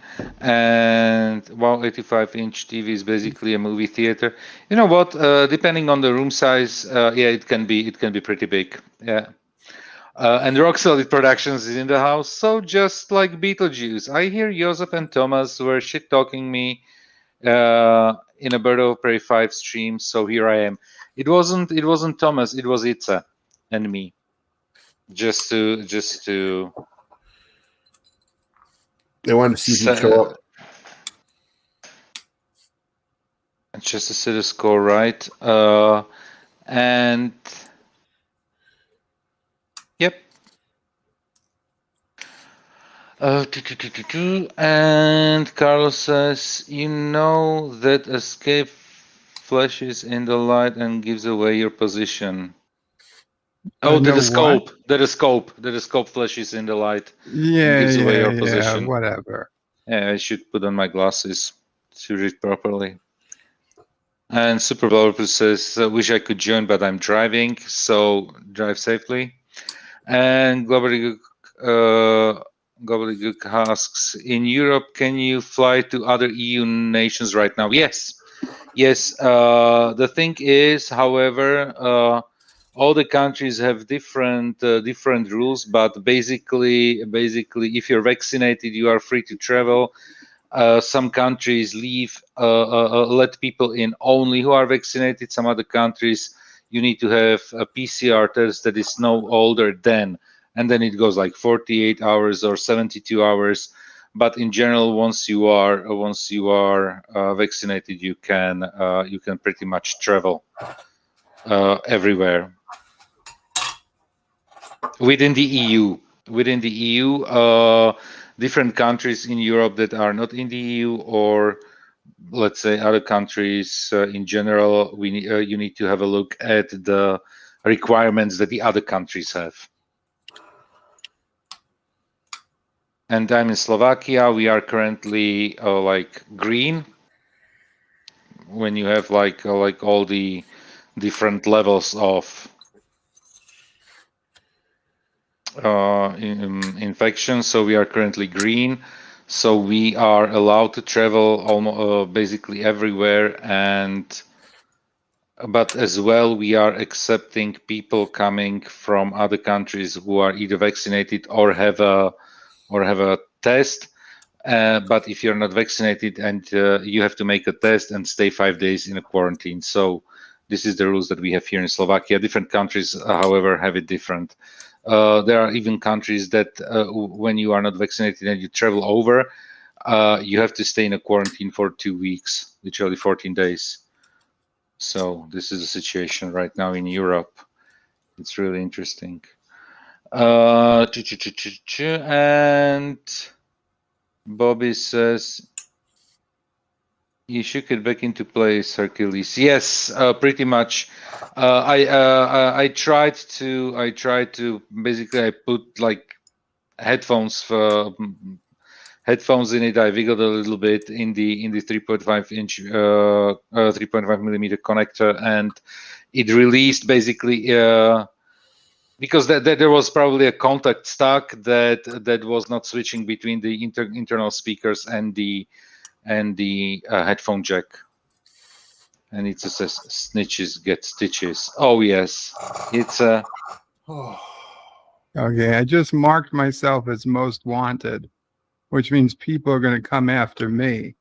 wow, 85-inch TV is basically a movie theater. You know what? Depending on the room size, yeah, it can be pretty big. Yeah. And Rock Solid Productions is in the house, so just like Beetlejuice, I hear Joseph and Thomas were shit talking me in a Bird of Prey 5 stream, so here I am. It wasn't Thomas, it was Itza and me. Just to They wanted to see if you show up. Just to set a score right. And yep. And Carlos says, you know that escape flashes in the light and gives away your position. Oh, No what? the scope flashes in the light and Yeah, gives away yeah, your yeah. position. Whatever. Yeah, I should put on my glasses to read properly. And Super Developer says, wish I could join, but I'm driving, so drive safely. And Gobbledygook asks, in Europe, can you fly to other EU nations right now? Yes. Yes. The thing is, however, all the countries have different rules, but basically, if you're vaccinated, you are free to travel. Some countries let people in only who are vaccinated. Some other countries, you need to have a PCR test that is no older than, and then it goes like 48 hours or 72 hours. But in general, once you are vaccinated, you can pretty much travel everywhere within the EU. Different countries in Europe that are not in the EU, or let's say other countries in general, you need to have a look at the requirements that the other countries have. And I'm in Slovakia. We are currently like green. When you have like all the different levels of infection, so we are currently green. So we are allowed to travel almost basically everywhere, but as well we are accepting people coming from other countries who are either vaccinated or have a test. But if you're not vaccinated, and you have to make a test and stay 5 days in a quarantine. So this is the rules that we have here in Slovakia. Different countries, however, have it different. There are even countries that when you are not vaccinated and you travel over, you have to stay in a quarantine for 2 weeks, literally 14 days. So this is the situation right now in Europe. It's really interesting. And Bobby says, you should get back into place, Hercules. Yes, pretty much. I tried to basically I put like headphones in it. I wiggled a little bit in the 3.5-inch 3.5 millimeter connector, and it released basically because there was probably a contact stuck that was not switching between the internal speakers and the headphone jack. And it says snitches get stitches. Oh yes, it's a. Okay, I just marked myself as most wanted, which means people are going to come after me,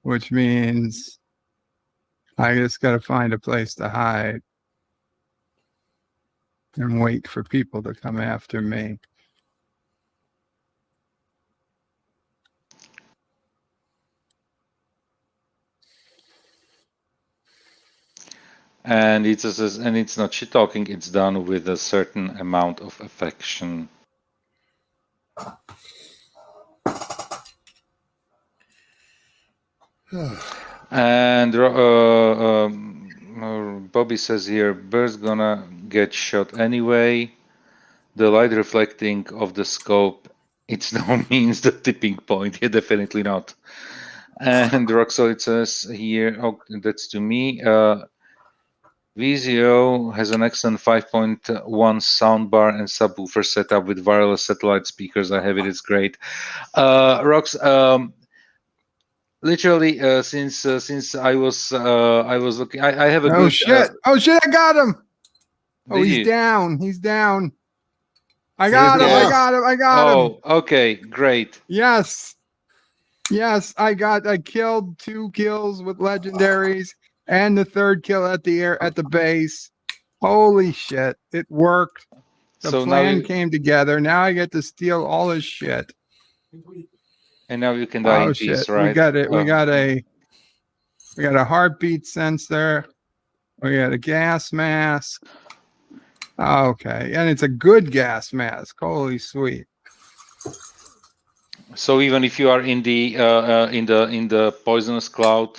which means I just got to find a place to hide and wait for people to come after me. And it says, and it's not shit talking. It's done with a certain amount of affection. And Bobby says here, Bird's gonna get shot anyway. The light reflecting of the scope, it's no means the tipping point. Yeah, definitely not. And Roxolid says here, oh, that's to me. Vizio has an excellent 5.1 soundbar and subwoofer setup with wireless satellite speakers. I have it. It's great. Rox, literally, since I was looking, I have a good. Shit! Oh shit! I got him! Oh, he's you? down. He's down. I got him! I got him! I got him! Oh, okay, great. Yes. Yes, I killed 2 kills with legendaries and the 3rd kill at the base. Holy shit. It worked. The plan came together. Now I get to steal all his shit. And now you can die in peace, right? We got it. We got a heartbeat sensor. We got a gas mask. Okay. And it's a good gas mask. Holy sweet. So even if you are in the poisonous cloud,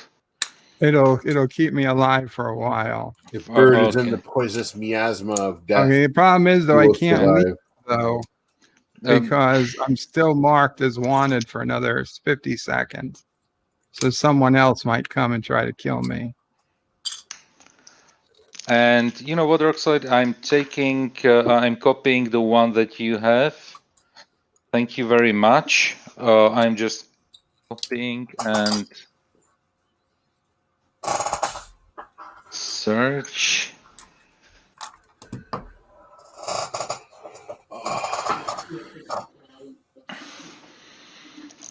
It'll keep me alive for a while. If Bird is in okay. the poisonous miasma of death, Okay, the problem is though he I will can't leave survive. though because I'm still marked as wanted for another 50 seconds. So someone else might come and try to kill me. And you know what, Rockside? I'm copying the one that you have. Thank you very much. I'm just copying and search.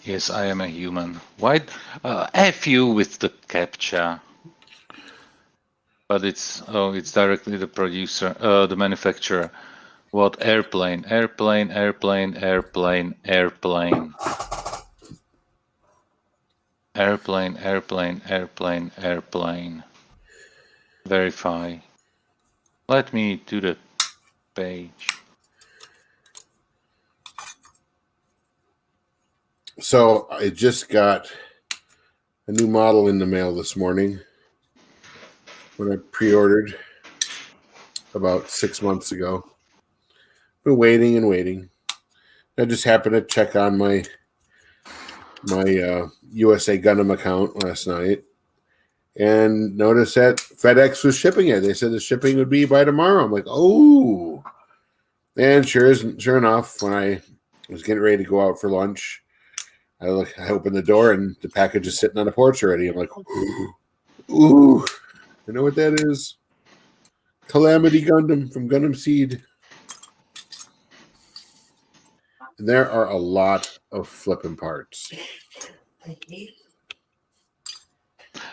Yes, I am a human. Why? F you with the captcha. But it's directly the producer, the manufacturer. What? Airplane, airplane, airplane, airplane, airplane. Airplane, airplane, airplane, airplane. Verify. Let me do the page. So I just got a new model in the mail this morning when I pre-ordered about 6 months ago. Been waiting and waiting. I just happened to check on my USA Gundam account last night and noticed that FedEx was shipping it. They said the shipping would be by tomorrow. I'm like, oh. And sure enough, when I was getting ready to go out for lunch, I opened the door and the package is sitting on the porch already. I'm like, ooh, you know what that is? Calamity Gundam from Gundam Seed. And there are a lot of flipping parts.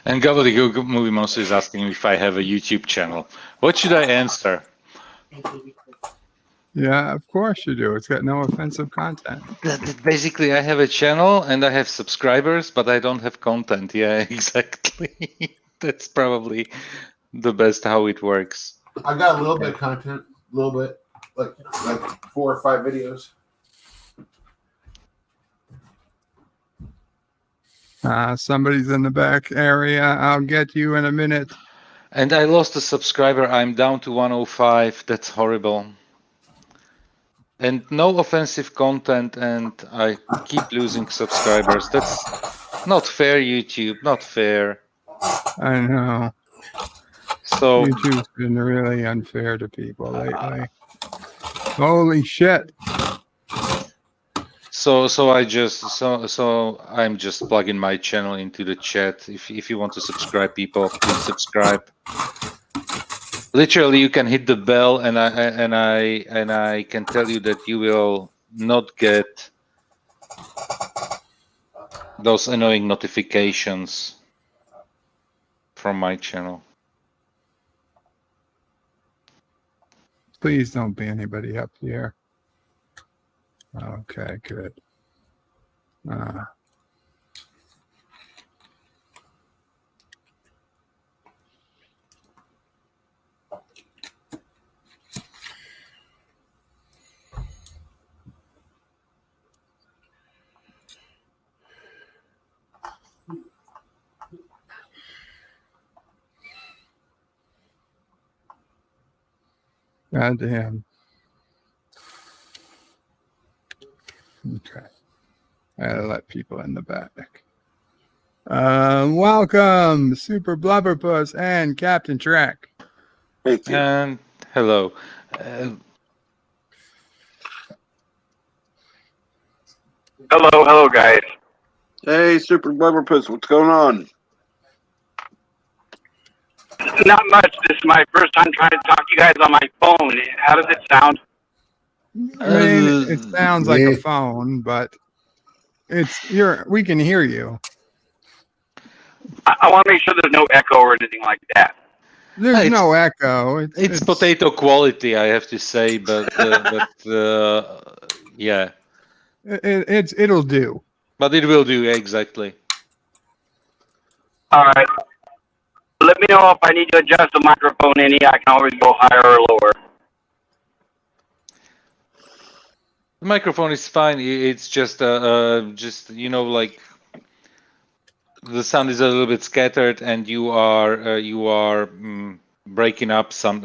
And Gobbledygook Movie Monster is asking if I have a YouTube channel. What should I answer? Yeah, of course you do. It's got no offensive content. Basically, I have a channel and I have subscribers, but I don't have content. Yeah, exactly. That's probably the best how it works. I got a little bit of content, a little bit, like 4 or 5 videos. Somebody's in the back area. I'll get you in a minute. And I lost a subscriber. I'm down to 105. That's horrible. And no offensive content, and I keep losing subscribers. That's not fair, YouTube. Not fair. I know. So YouTube's been really unfair to people lately. Holy shit. So I'm just plugging my channel into the chat. If you want to subscribe, people, please subscribe. Literally, you can hit the bell, and I can tell you that you will not get those annoying notifications from my channel. Please don't be anybody up here. Okay, good. God damn. Okay. I gotta let people in the back. Welcome, Super Blubberpuss and Captain Trek. Thank you. And hello. Hello, guys. Hey, Super Blubberpuss, what's going on? Not much. This is my first time trying to talk to you guys on my phone. How does it sound? I mean, it sounds like a phone, but we can hear you. I want to make sure there's no echo or anything like that. There's no echo. It's potato quality, I have to say, but yeah. It'll do. But it will do, exactly. All right. Let me know if I need to adjust the microphone any. I can always go higher or lower. The microphone is fine. It's just like the sound is a little bit scattered, and you are breaking up some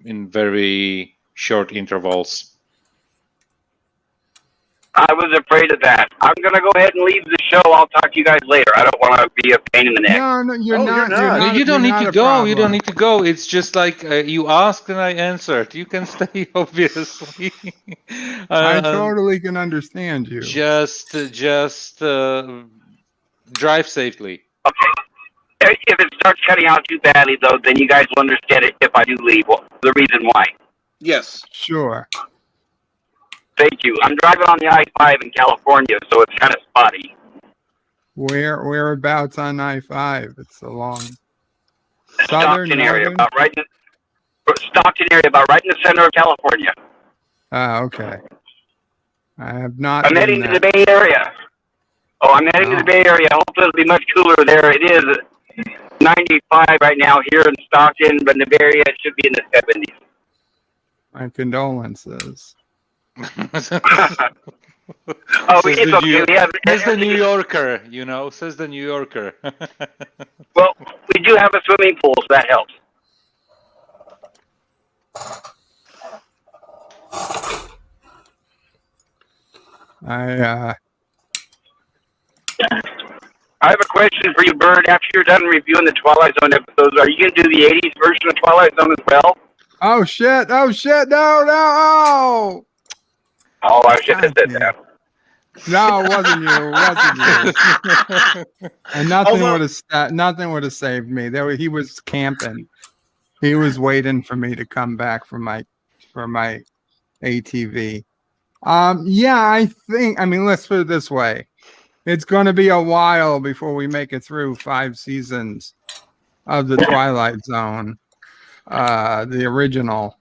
in very short intervals. I was afraid of that. I'm going to go ahead and leave the show. I'll talk to you guys later. I don't want to be a pain in the neck. No, you're Oh, not. you're not. No, you don't you're need not to a go. You don't problem. need to go. It's just like you asked and I answered. You can stay, obviously. I totally can understand you. Just drive safely. Okay. If it starts cutting out too badly, though, then you guys will understand it if I do leave. The reason why. Yes. Sure. Thank you. I'm driving on the I-5 in California, so it's kind of spotty. Whereabouts on I-5? It's a long Stockton area, about right in the center of California. Okay. I have not. I'm heading to the Bay Area. I'm heading to the Bay Area. Hopefully it'll be much cooler there. It is 95 right now here in Stockton, but in the Bay Area it should be in the 70s. My condolences. It's okay. Says the New Yorker, says the New Yorker. Well, we do have a swimming pool, so that helps. I have a question for you, Bird. After you're done reviewing the Twilight Zone episodes, are you going to do the 80s version of Twilight Zone as well? Oh shit! No! Oh, I should have said that. No, it wasn't you. And nothing would have saved me. He was camping. He was waiting for me to come back for my ATV. Yeah, let's put it this way. It's going to be a while before we make it through 5 seasons of the Twilight Zone, the original.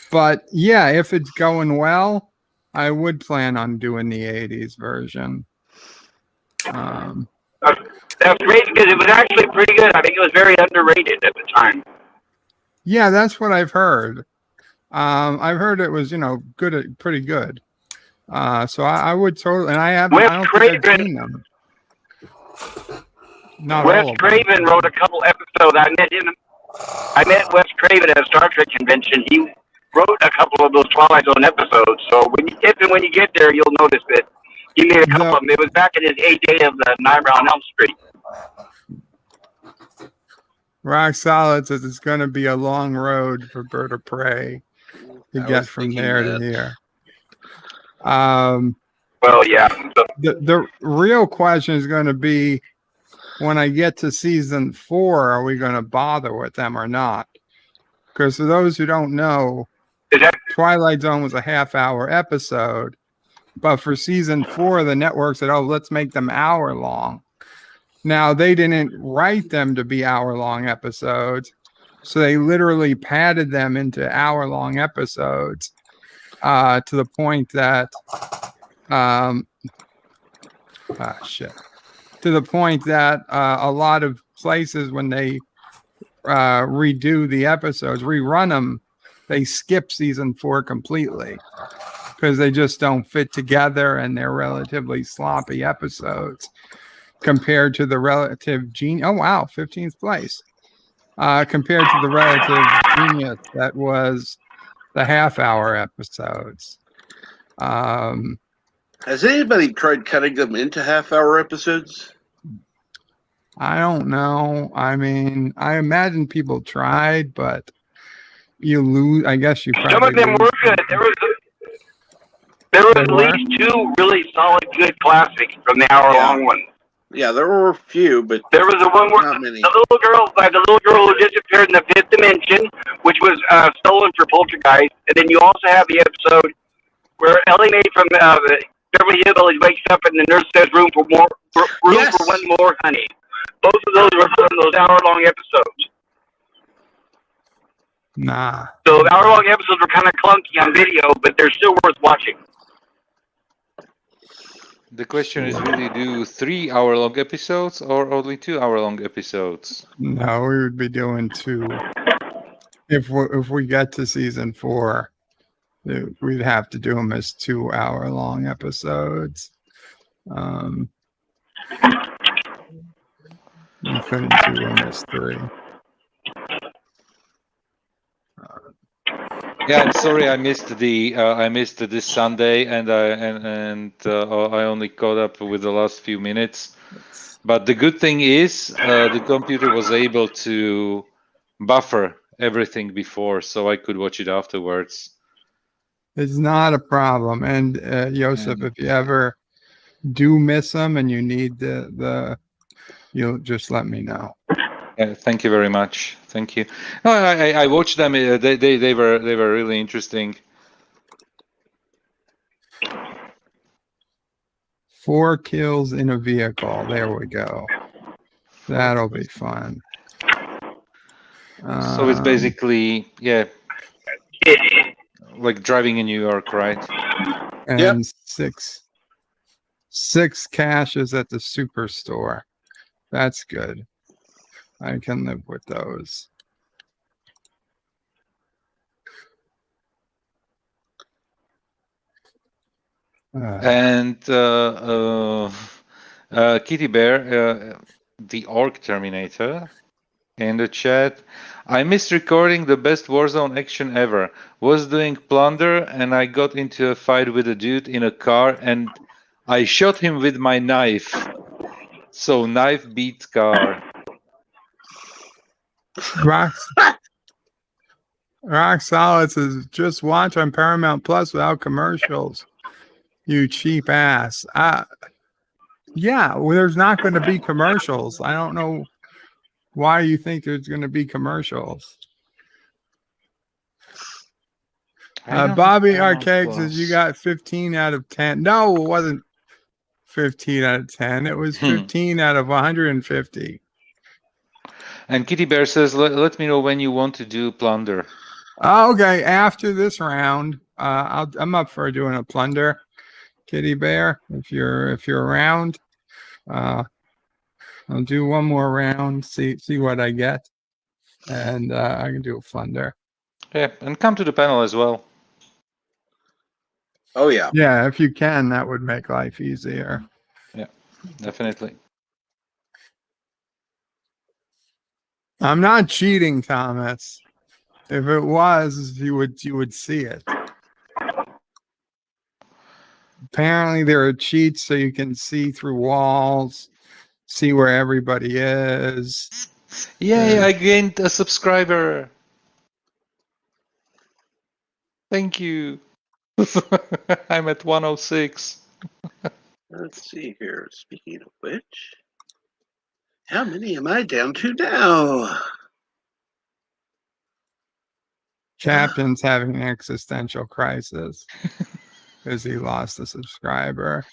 But yeah, if it's going well, I would plan on doing the 80s version. That's great because it was actually pretty good. I think it was very underrated at the time. Yeah, that's what I've heard. I've heard it was, good, pretty good. So I would totally, and I don't think I've seen them. Wes Craven wrote a couple episodes. I met Wes Craven at a Star Trek convention. He wrote a couple of those Twilight Zone episodes. So when you get there, you'll notice that he made a couple of them. It was back in his heyday of the Nightmare on Elm Street. Rock Solid says it's going to be a long road for Bird of Prey to get from there to here. Well, yeah. The real question is going to be, when I get to season 4, are we going to bother with them or not? Because for those who don't know, Twilight Zone was a half-hour episode, but for season 4, the network said, let's make them hour-long. Now, they didn't write them to be hour-long episodes, so they literally padded them into hour-long episodes to the point that a lot of places, when they redo the episodes, rerun them, they skip season 4 completely because they just don't fit together and they're relatively sloppy episodes compared to the relative genius. Oh wow, 15th place compared to the relative genius that was the half-hour episodes. Has anybody tried cutting them into half-hour episodes? I don't know. I mean, I imagine people tried, but you lose. I guess you probably some of them were good. There were at least 2 really solid, good classics from the hour-long one. Yeah, there were a few, but there was the one where the little girl who disappeared in the 5th dimension, which was stolen for Poltergeist, and then you also have the episode where Ellie Mae from Beverly Hillbillies wakes up and the nurse says, "Room for one more, honey." Both of those were from those hour-long episodes. Nah. So the hour-long episodes were kind of clunky on video, but they're still worth watching. The question is, will you do 3 hour-long episodes or only 2 hour-long episodes? No, we would be doing 2. If we get to season 4, we'd have to do them as 2 hour-long episodes. You couldn't do a mystery. Yeah, I'm sorry I missed this Sunday, and I only caught up with the last few minutes. But the good thing is the computer was able to buffer everything before, so I could watch it afterwards. It's not a problem. And Joseph, if you ever do miss them and you need you'll just let me know. Thank you very much. Thank you. No, I watched them. They were really interesting. 4 kills in a vehicle. There we go. That'll be fun. So it's basically, yeah, like driving in New York, right? And 6 caches at the superstore. That's good. I can live with those. And Kitty Bear, the Orc Terminator, in the chat. I missed recording the best Warzone action ever. Was doing plunder and I got into a fight with a dude in a car and I shot him with my knife. So knife beats car. Rock Solid says, just watch on Paramount Plus without commercials. You cheap ass. Yeah, well, there's not going to be commercials. I don't know why you think there's going to be commercials. Bobby Arcade says you got 15 out of 10. No, it wasn't 15 out of 10. It was 15 out of 150. And Kitty Bear says, let me know when you want to do plunder. Okay, after this round, I'm up for doing a plunder. Kitty Bear, if you're around, I'll do one more round, see what I get, and I can do a plunder. Yeah, and come to the panel as well. Oh yeah. Yeah, if you can, that would make life easier. Yeah, definitely. I'm not cheating, Thomas. If it was, you would see it. Apparently there are cheats so you can see through walls, see where everybody is. Yay, I gained a subscriber. Thank you. I'm at 106. Let's see here. Speaking of which, how many am I down to now? Captain's having an existential crisis because he lost a subscriber.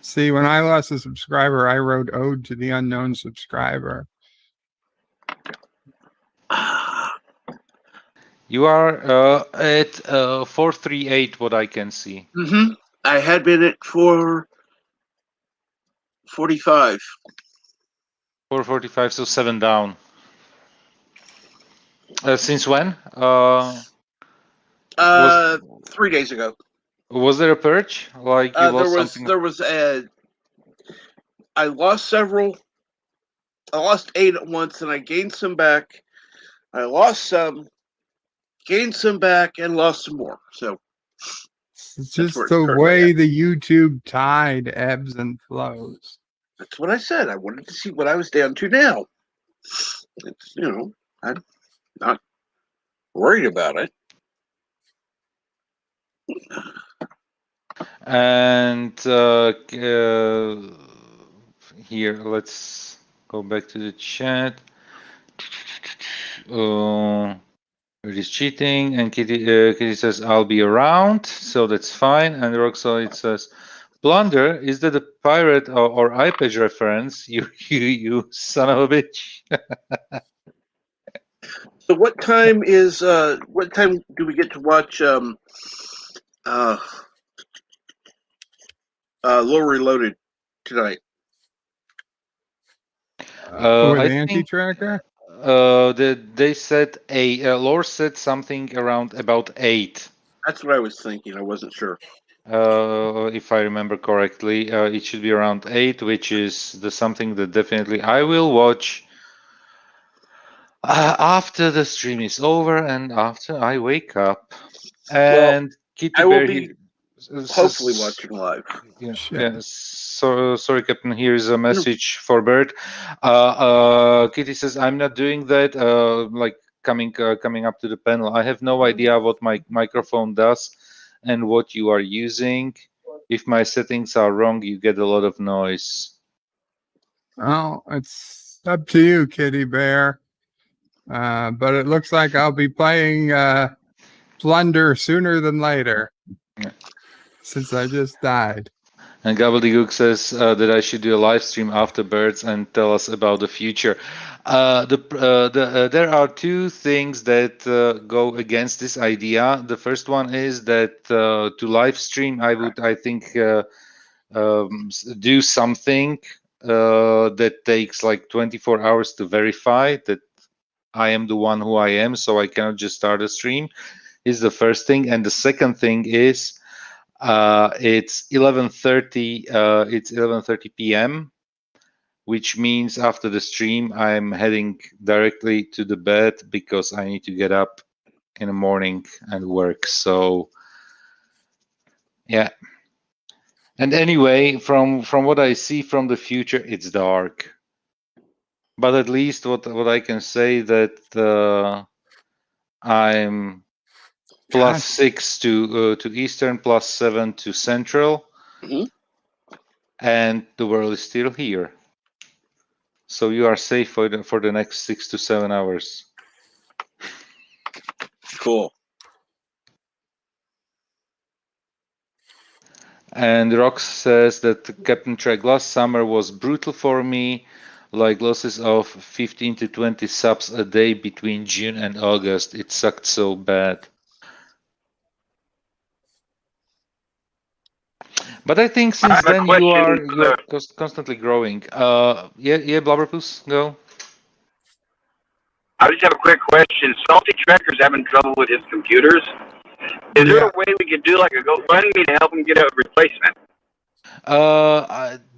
See, when I lost a subscriber, I wrote Ode to the Unknown Subscriber. You are at 438, what I can see. Mm-hmm. I had been at 445. 445, so 7 down. Since when? 3 days ago. Was there a purge? Like you lost something? I lost several. I lost 8 at once, and I gained some back. I lost some, gained some back, and lost some more. So it's just the way the YouTube tide ebbs and flows. That's what I said. I wanted to see what I was down to now. It's, I'm not worried about it. And here, let's go back to the chat. It is cheating, and Kitty says, I'll be around, so that's fine. And Roxolid says, Blunder, is that a pirate or iPage reference? You son of a bitch. So what time do we get to watch Low Reloaded tonight? With anti-tracker? They said Lore said something about 8. That's what I was thinking. I wasn't sure. if I remember correctly. It should be around 8, which is something that definitely I will watch after the stream is over and after I wake up. And Kitty I will Bear, be s- hopefully s- watching live. yeah, Shit. yeah. So sorry, Captain. Here is a message for Bert. Kitty says, "I'm not doing that. Like coming up to the panel. I have no idea what my microphone does and what you are using. If my settings are wrong, you get a lot of noise." Well, it's up to you, Kitty Bear. But it looks like I'll be playing Plunder sooner than later, Yeah. since I just died. And Gobbledygook says that I should do a live stream after Birds and tell us about the future. There are two things that go against this idea. The first one is that to live stream, I think, do something that takes like 24 hours to verify that I am the one who I am, so I cannot just start a stream. Is the first thing, and the second thing is it's 11:30. It's 11:30 p.m., which means after the stream, I'm heading directly to the bed because I need to get up in the morning and work. So, yeah. And anyway, from what I see from the future, it's dark. But at least what I can say that I'm +6 to Eastern, +7 to Central, and the world is still here. So you are safe for the next 6 to 7 hours. Cool. And Rox says that Captain Trek last summer was brutal for me, like losses of 15 to 20 subs a day between June and August. It sucked so bad. But I think since then you are constantly growing. Yeah, Blubberpoos, go. I just have a quick question. Salty Trekker's having trouble with his computers. Is there a way we could do like a GoFundMe to help him get a replacement?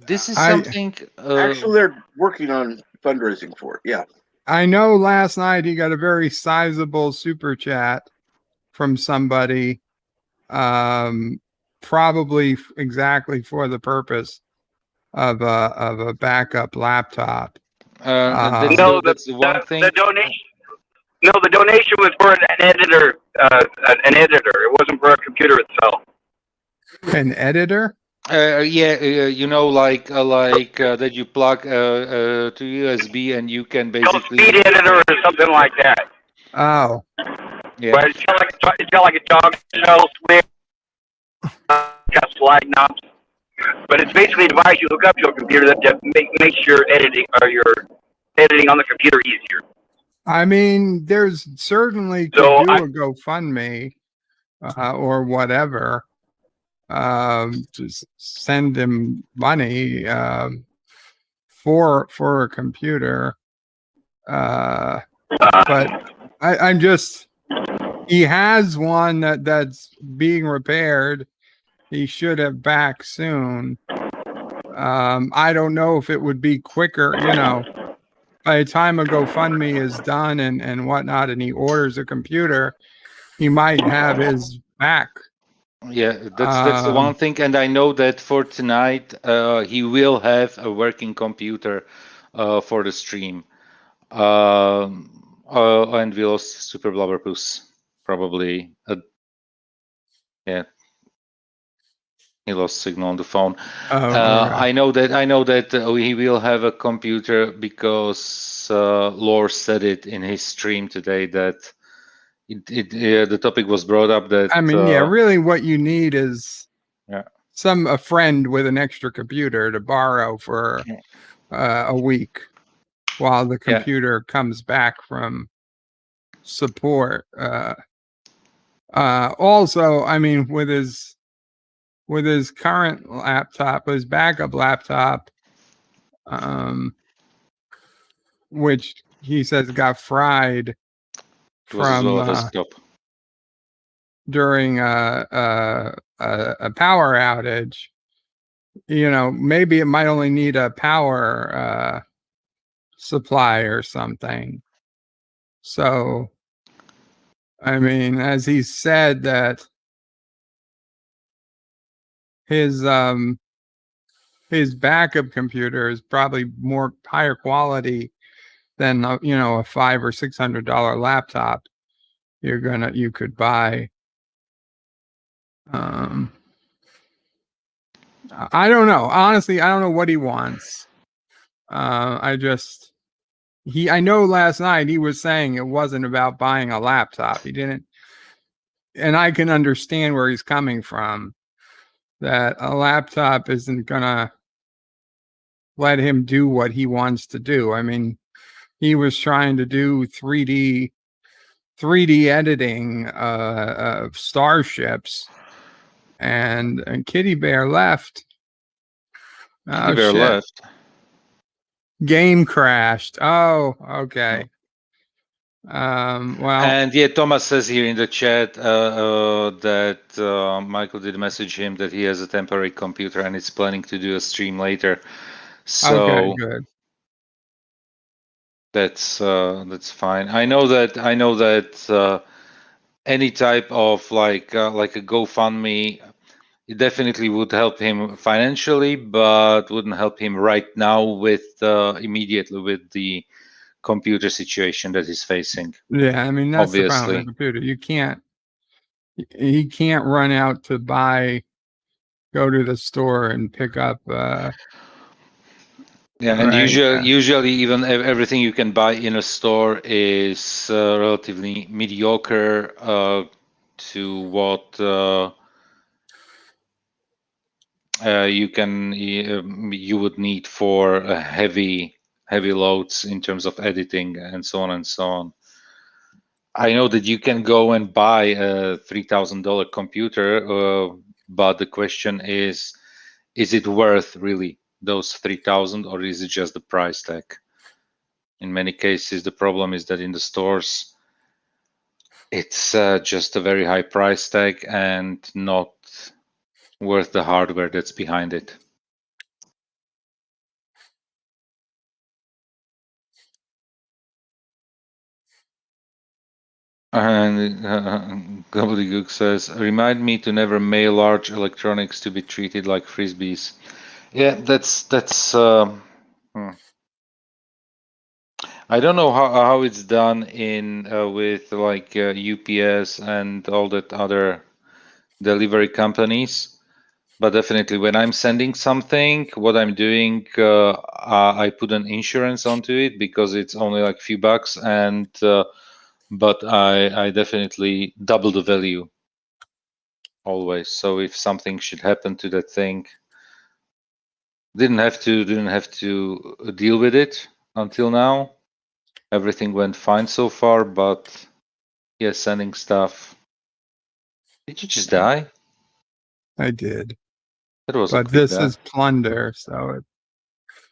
This is something. Actually, they're working on fundraising for it. Yeah. I know last night he got a very sizable super chat from somebody, probably exactly for the purpose of a backup laptop. That's one thing. The donation. No, the donation was for an editor. An editor. It wasn't for a computer itself. An editor? You know, like that you plug to USB and you can basically Speed editor or something like that. Oh. Yeah. But it's got like a dog shell switch, got slide knobs. But it's basically a device you hook up to a computer that makes your editing on the computer easier. I mean, there's certainly could do a GoFundMe or whatever. Just send him money for a computer. But I'm just, he has one that's being repaired. He should have back soon. I don't know if it would be quicker, by the time a GoFundMe is done and whatnot, and he orders a computer, he might have his back. Yeah, that's the one thing, and I know that for tonight he will have a working computer for the stream. And we lost Super Blubberpoos probably. Yeah, he lost signal on the phone. I know that he will have a computer because Lore said it in his stream today that the topic was brought up that. I mean, really, what you need is a friend with an extra computer to borrow for a week while the computer comes back from support. Also, I mean, with his current laptop, his backup laptop, which he says got fried from during a power outage, maybe it might only need a power supply or something. So, I mean, as he said that his backup computer is probably more higher quality than a $500 or $600 laptop you could buy. I don't know. Honestly, I don't know what he wants. I know last night he was saying it wasn't about buying a laptop. He didn't, and I can understand where he's coming from, that a laptop isn't gonna let him do what he wants to do. I mean, he was trying to do 3D editing of starships, and Kitty Bear left. Kitty Bear left. Game crashed. Oh, okay. Well, and yeah, Thomas says here in the chat that Michael did message him that he has a temporary computer and is planning to do a stream later. So okay, good. That's fine. I know that any type of like a GoFundMe, it definitely would help him financially, but wouldn't help him right now with immediately with the computer situation that he's facing. Yeah, I mean that's obviously the problem with the computer. He can't run out to go to the store and pick up. Yeah, and usually even everything you can buy in a store is relatively mediocre to what you would need for heavy loads in terms of editing and so on and so on. I know that you can go and buy a $3,000 computer, but the question is it worth really those 3,000, or is it just the price tag? In many cases, the problem is that in the stores, it's just a very high price tag and not worth the hardware that's behind it. And Gobbledygook says, remind me to never mail large electronics to be treated like frisbees. Yeah, that's I don't know how it's done in with like UPS and all that other delivery companies, but definitely when I'm sending something, what I'm doing, I put an insurance onto it because it's only like a few bucks, and but I definitely double the value always. So if something should happen to that thing, didn't have to deal with it until now. Everything went fine so far, but yeah, sending stuff. Did you just die? I did. That was but this is plunder, so it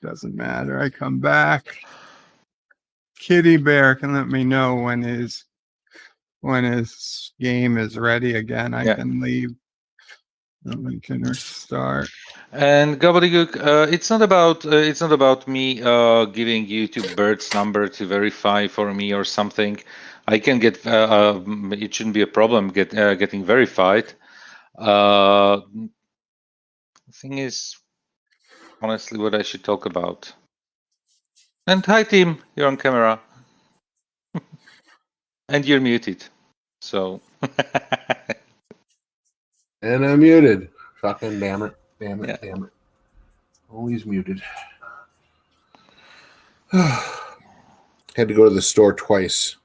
doesn't matter. I come back. Kitty Bear can let me know when his game is ready again. I can leave. And we can restart. And Gobbledygook, it's not about me giving you Bert's number to verify for me or something. I can get it shouldn't be a problem getting verified. The thing is, honestly, what I should talk about. And hi, Tim, you're on camera, and you're muted. So. And I'm muted. Fucking damn it. Damn it. Damn it. Always muted. Had to go to the store twice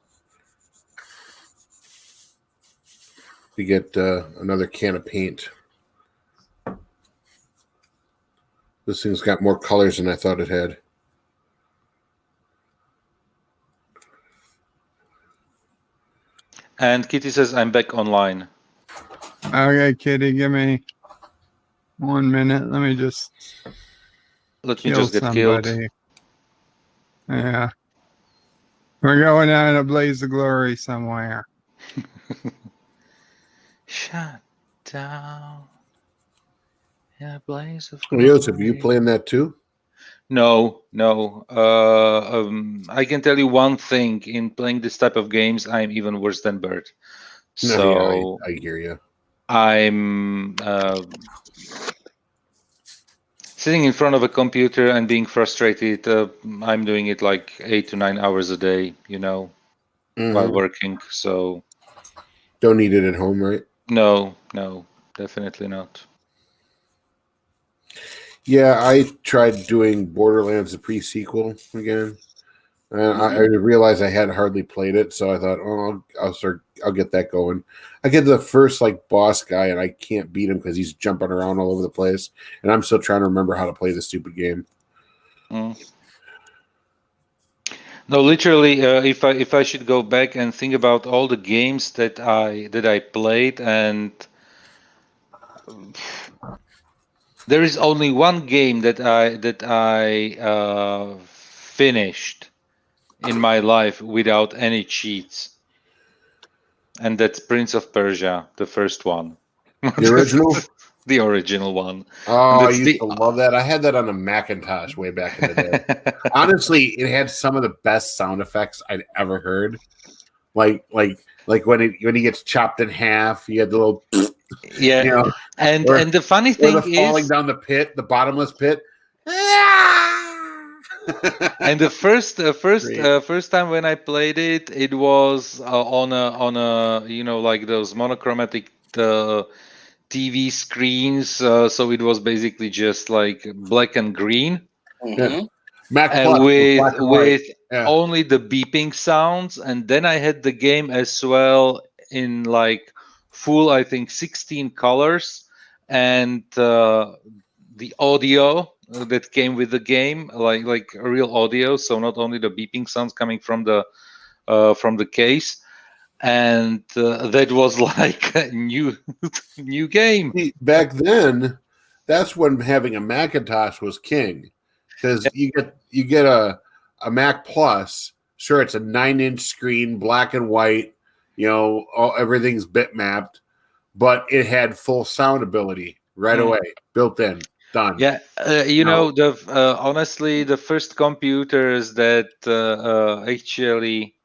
to get another can of paint. This thing's got more colors than I thought it had. And Kitty says, I'm back online. Okay, Kitty, give me 1 minute. Let me just get killed. Yeah. We're going down in a blaze of glory somewhere. Shut down in a blaze of Joseph, you glory. playing that too? No. I can tell you one thing. In playing this type of games, I'm even worse than Bert. No, yeah, So I hear you. I'm sitting in front of a computer and being frustrated. I'm doing it like 8 to 9 hours a day, while working. So Don't need it at home, right? no, definitely not. Yeah, I tried doing Borderlands the pre-sequel again. I realized I had hardly played it, so I thought, oh, I'll get that going. I get to the first boss guy, and I can't beat him because he's jumping around all over the place, and I'm still trying to remember how to play the stupid game. No, literally, if I should go back and think about all the games that I played, and there is only one game that I finished in my life without any cheats, and that's Prince of Persia, the first one. The original? The original one. Oh, I used to love that. I had that on a Macintosh way back in the day. Honestly, it had some of the best sound effects I'd ever heard. Like when he gets chopped in half, you had the little and the funny thing is falling down the pit, the bottomless pit. And the first time when I played it, it was on a like those monochromatic TV screens. So it was basically just like black and green. Mac Plus with only the beeping sounds, and then I had the game as well in like full, I think 16 colors, and the audio that came with the game, like real audio, so not only the beeping sounds coming from the case, and that was like a new game. Back then, that's when having a Macintosh was king, because you get a Mac Plus. Sure, it's a 9-inch screen, black and white. Everything's bitmapped, but it had full sound ability right away, built in. Done. Yeah, honestly, the first computers that actually,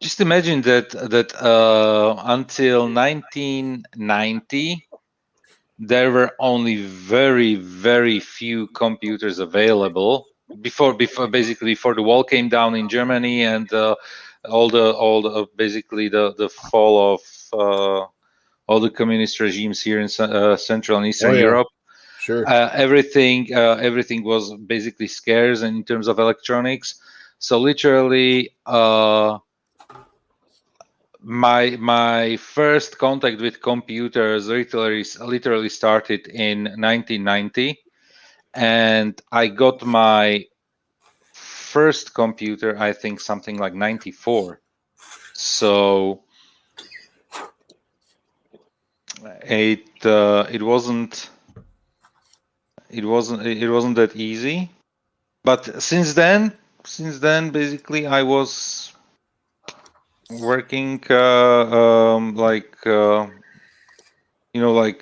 just imagine that until 1990, there were only very, very few computers available before the wall came down in Germany, and all the basically the fall of all the communist regimes here in Central and Eastern Europe. Sure. Everything was basically scarce in terms of electronics. So literally, my first contact with computers literally started in 1990, and I got my first computer, I think, something like 94. So it wasn't that easy, but since then basically I was working like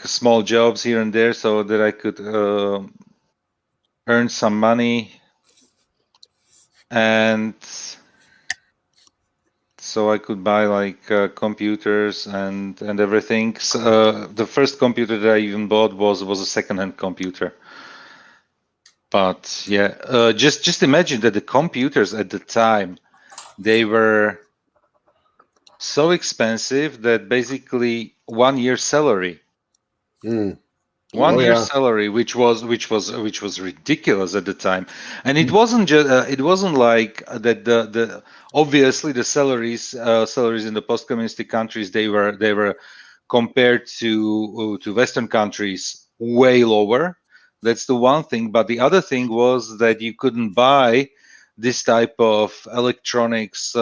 small jobs here and there, so that I could earn some money, and so I could buy like computers and everything. So, the first computer that I even bought was a second-hand computer. But yeah, just imagine that the computers at the time, they were so expensive that basically 1 year's salary, salary, which was ridiculous at the time, and it wasn't just it wasn't like that. The obviously the salaries in the post-communist countries, they were compared to Western countries way lower. That's the one thing. But the other thing was that you couldn't buy this type of electronics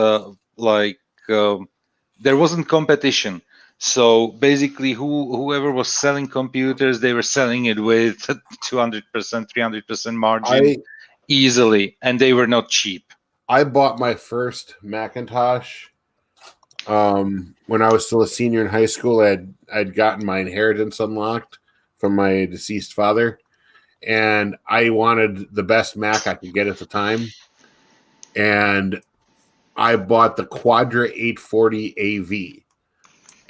there wasn't competition. So basically, whoever was selling computers, they were selling it with 200%, 300% margin easily, and they were not cheap. I bought my first Macintosh when I was still a senior in high school, I'd gotten my inheritance unlocked from my deceased father, and I wanted the best Mac I could get at the time, and I bought the Quadra 840 AV,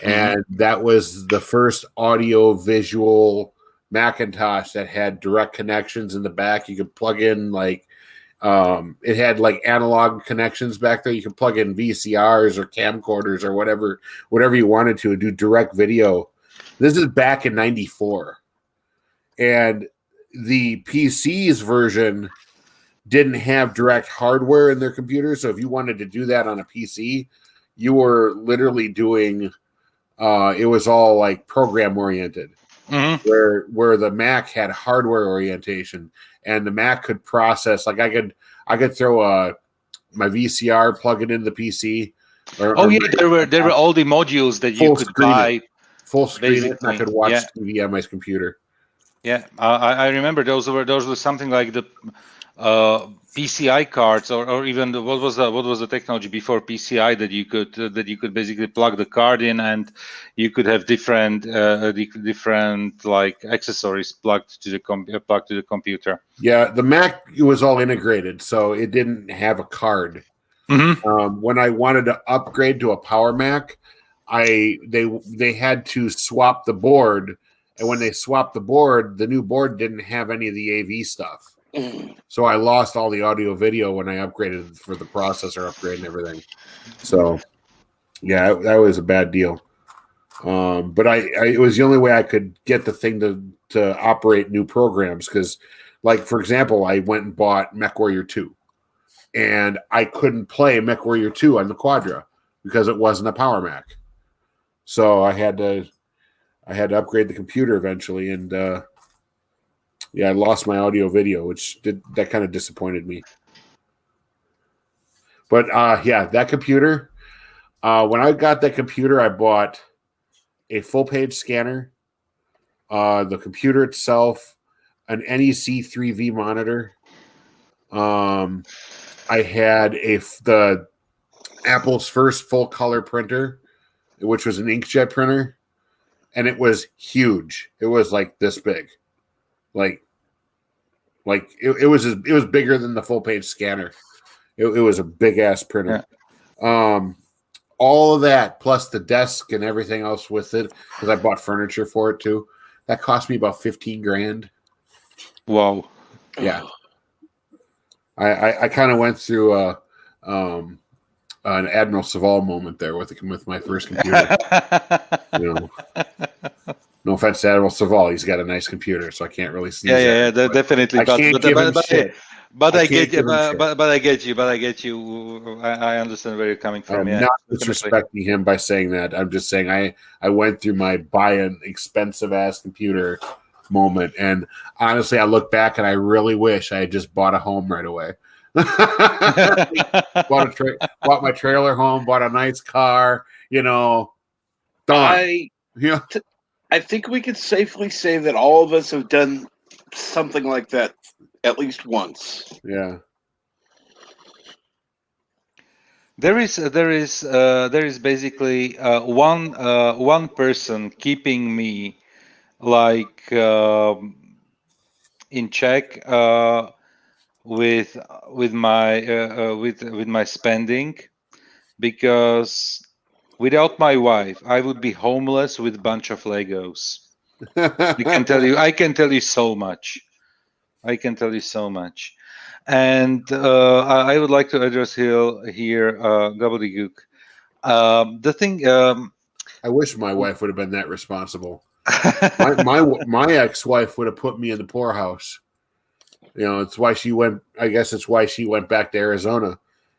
and that was the first audio visual Macintosh that had direct connections in the back. You could plug in it had like analog connections back there. You could plug in VCRs or camcorders or whatever you wanted to do direct video. This is back in '94, and the PC's version didn't have direct hardware in their computer. So if you wanted to do that on a PC, you were literally doing. It was all like program oriented, where the Mac had hardware orientation, and the Mac could process. Like I could throw my VCR, plug it into the PC. There were all the modules that you could buy. Full screen it, and I could watch TV on my computer. Yeah, I remember those were something like the PCI cards, or even what was the technology before PCI that you could basically plug the card in, and you could have different like accessories plugged to the computer. Yeah, the Mac, it was all integrated, so it didn't have a card. When I wanted to upgrade to a Power Mac, they had to swap the board, and when they swapped the board, the new board didn't have any of the AV stuff. So I lost all the audio video when I upgraded for the processor upgrade and everything. So yeah, that was a bad deal. But it was the only way I could get the thing to operate new programs, because, like, for example, I went and bought MechWarrior 2, and I couldn't play MechWarrior 2 on the Quadra because it wasn't a Power Mac. So I had to upgrade the computer eventually, and I lost my audio video, which that kind of disappointed me. But that computer. When I got that computer, I bought a full page scanner, the computer itself, an NEC 3V monitor. I had the Apple's first full color printer, which was an inkjet printer, and it was huge. It was like this big, it was bigger than the full page scanner. It was a big ass printer. Yeah. All of that plus the desk and everything else with it, because I bought furniture for it too. That cost me about $15,000. Wow. Yeah. I kind of went through an Admiral Saval moment there with my first computer. No offense to Admiral Saval, he's got a nice computer, so I can't really see. Yeah, definitely. I can't give him shit. But I get you. I understand where you're coming from. I'm not disrespecting him by saying that. I'm just saying I went through my buy an expensive ass computer moment, and honestly, I look back and I really wish I had just bought a home right away. Bought my trailer home, bought a nice car. Done. I think we could safely say that all of us have done something like that at least once. Yeah. There is basically one person keeping me like in check with my spending, because without my wife, I would be homeless with a bunch of Legos. I can tell you so much. And I would like to address here Gobbledygook. The thing. I wish my wife would have been that responsible. my ex-wife would have put me in the poorhouse. It's why she went. I guess it's why she went back to Arizona,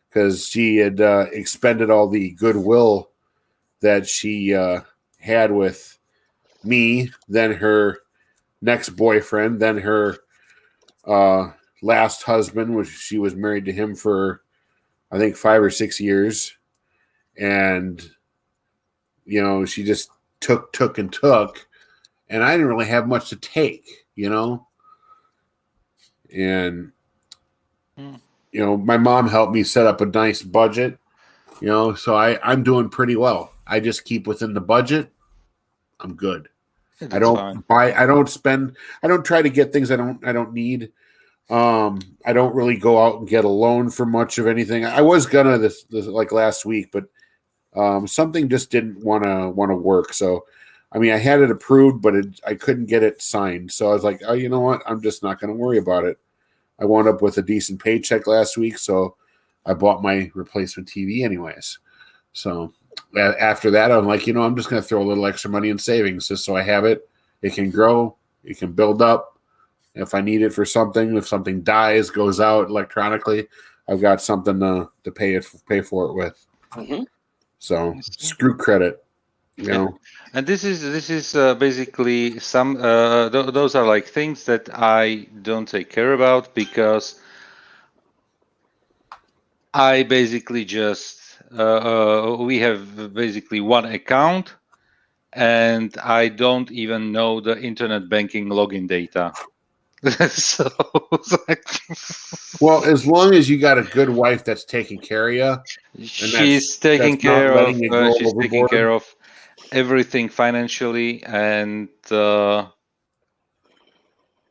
because she had expended all the goodwill that she had with me, then her next boyfriend, then her last husband, which she was married to him for, I think, 5 or 6 years. And, she just took, and I didn't really have much to take, And, my mom helped me set up a nice budget So I'm doing pretty well. I just keep within the budget. I'm good. Yeah, I that's don't fine. buy. I don't spend. I don't try to get things I don't need. I don't really go out and get a loan for much of anything. I was gonna this like last week, but something just didn't want to work. So, I mean, I had it approved, but I couldn't get it signed. So I was like, oh, you know what? I'm just not going to worry about it. I wound up with a decent paycheck last week, so I bought my replacement TV anyways. So after that, I'm like, I'm just going to throw a little extra money in savings just so I have it. It can grow. It can build up. If I need it for something, if something dies, goes out electronically, I've got something to pay for it with. Mm-hmm. So screw credit, And this is basically some those are like things that I don't take care about because I basically just we have basically one account, and I don't even know the internet banking login data. So, well, as long as you got a good wife that's taking care of you, she's taking care of everything financially, and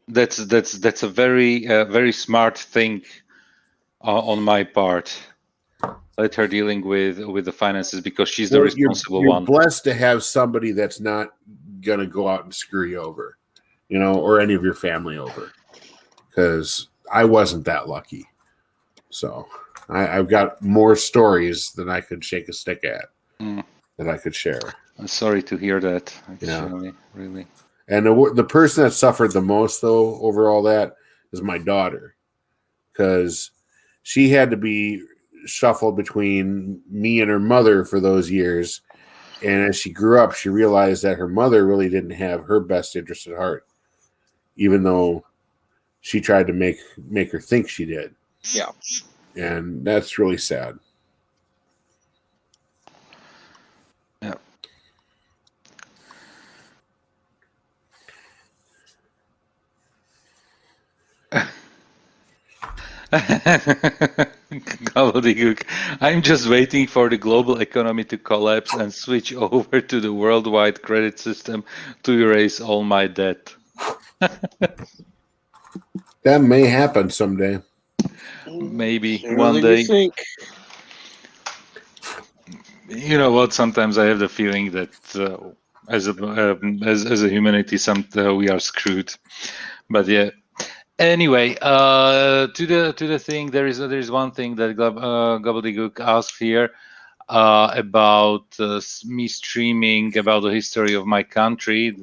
that's a very smart thing on my part. Let her dealing with the finances because she's the responsible you're one. Blessed to have somebody that's not gonna go out and screw you over, or any of your family over. Because I wasn't that lucky, so I've got more stories than I could shake a stick at that I could share. I'm sorry to hear that. Actually, really. And the person that suffered the most, though, over all that is my daughter, because she had to be shuffled between me and her mother for those years. And as she grew up, she realized that her mother really didn't have her best interest at heart, even though she tried to make her think she did. Yeah. And that's really sad. Yeah. Gobbledygook. I'm just waiting for the global economy to collapse and switch over to the worldwide credit system to erase all my debt. That may happen someday. Maybe Sooner one than day. you think. You know what? Sometimes I have the feeling that as a humanity, we are screwed. But yeah. Anyway, to the thing, there is one thing that Gobbledygook asked here about me streaming about the history of my country.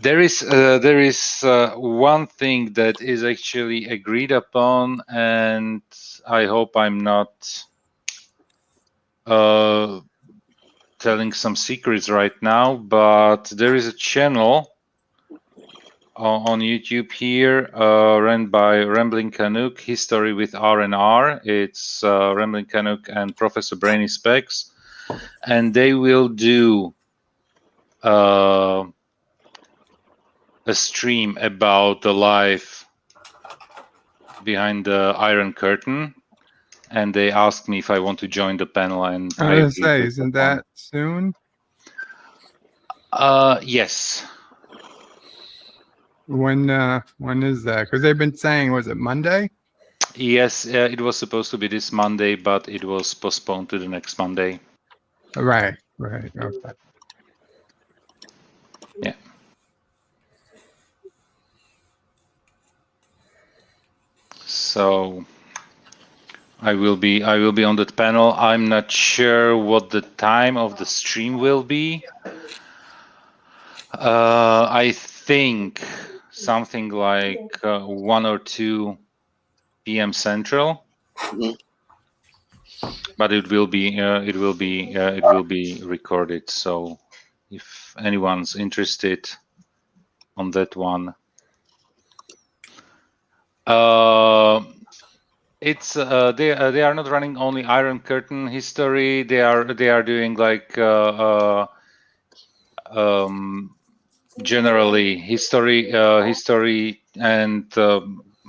There is one thing that is actually agreed upon, and I hope I'm not telling some secrets right now, but there is a channel on YouTube here run by Rambling Canuck, History with R&R. It's Rambling Canuck and Professor Brainy Specs, and they will do a stream about the life behind the Iron Curtain, and they asked me if I want to join the panel, and I was going to say, isn't that soon? Yes. When is that? Because they've been saying, was it Monday? Yes, it was supposed to be this Monday, but it was postponed to the next Monday. Right. Okay. Yeah. So I will be on that panel. I'm not sure what the time of the stream will be. I think something like 1 or 2 p.m. Central. Mm-hmm. But it will be recorded. So if anyone's interested on that one, it's they are not running only Iron Curtain history. They are doing like generally history, and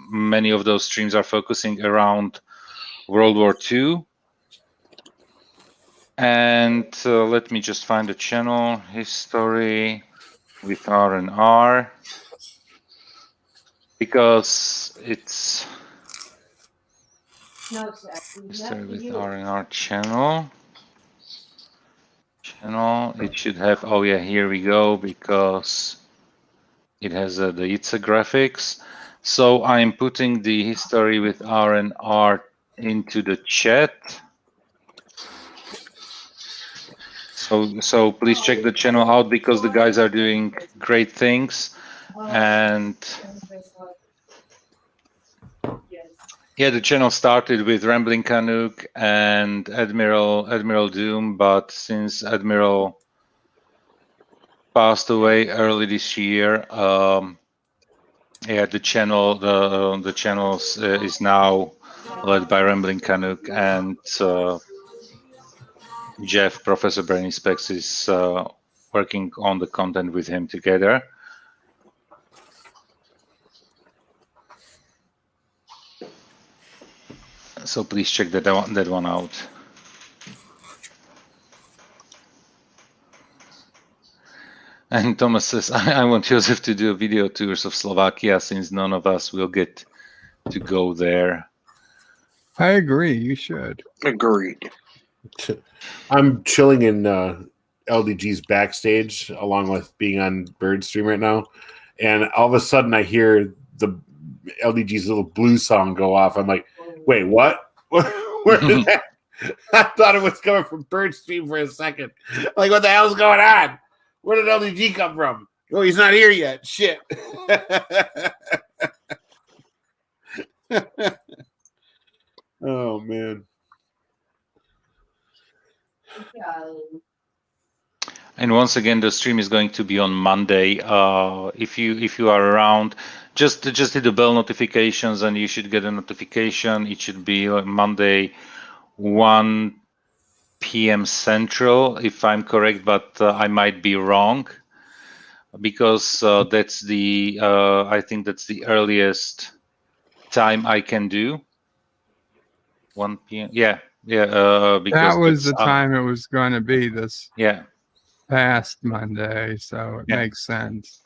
many of those streams are focusing around World War II. And let me just find the channel history with R&R, because it's history with R&R channel. It should have, oh yeah, here we go, because it has the ITSA graphics. So I'm putting the history with R&R into the chat. So please check the channel out, because the guys are doing great things. And yeah, the channel started with Rambling Canuck and Admiral Doom, but since Admiral passed away early this year, yeah, the channel is now led by Rambling Canuck, and Jeff, Professor Brainy Specs, is working on the content with him together. So please check that one out. And Thomas says, I want Joseph to do video tours of Slovakia, since none of us will get to go there. I agree. You should. Agreed. I'm chilling in LDG's backstage, along with being on Bird Stream right now, and all of a sudden I hear the LDG's little blues song go off. I'm like, wait, what? Where did that? I thought it was coming from Bird Stream for a second. Like, what the hell's going on? Where did LDG come from? Oh, he's not here yet. Shit. Oh man. And once again, the stream is going to be on Monday. If you are around, just hit the bell notifications, and you should get a notification. It should be on Monday, 1 p.m. Central, if I'm correct, but I might be wrong, because that's the I think that's the earliest time I can do. 1 p.m. Yeah. Because that was the time it was going to be this past Monday, so it makes sense.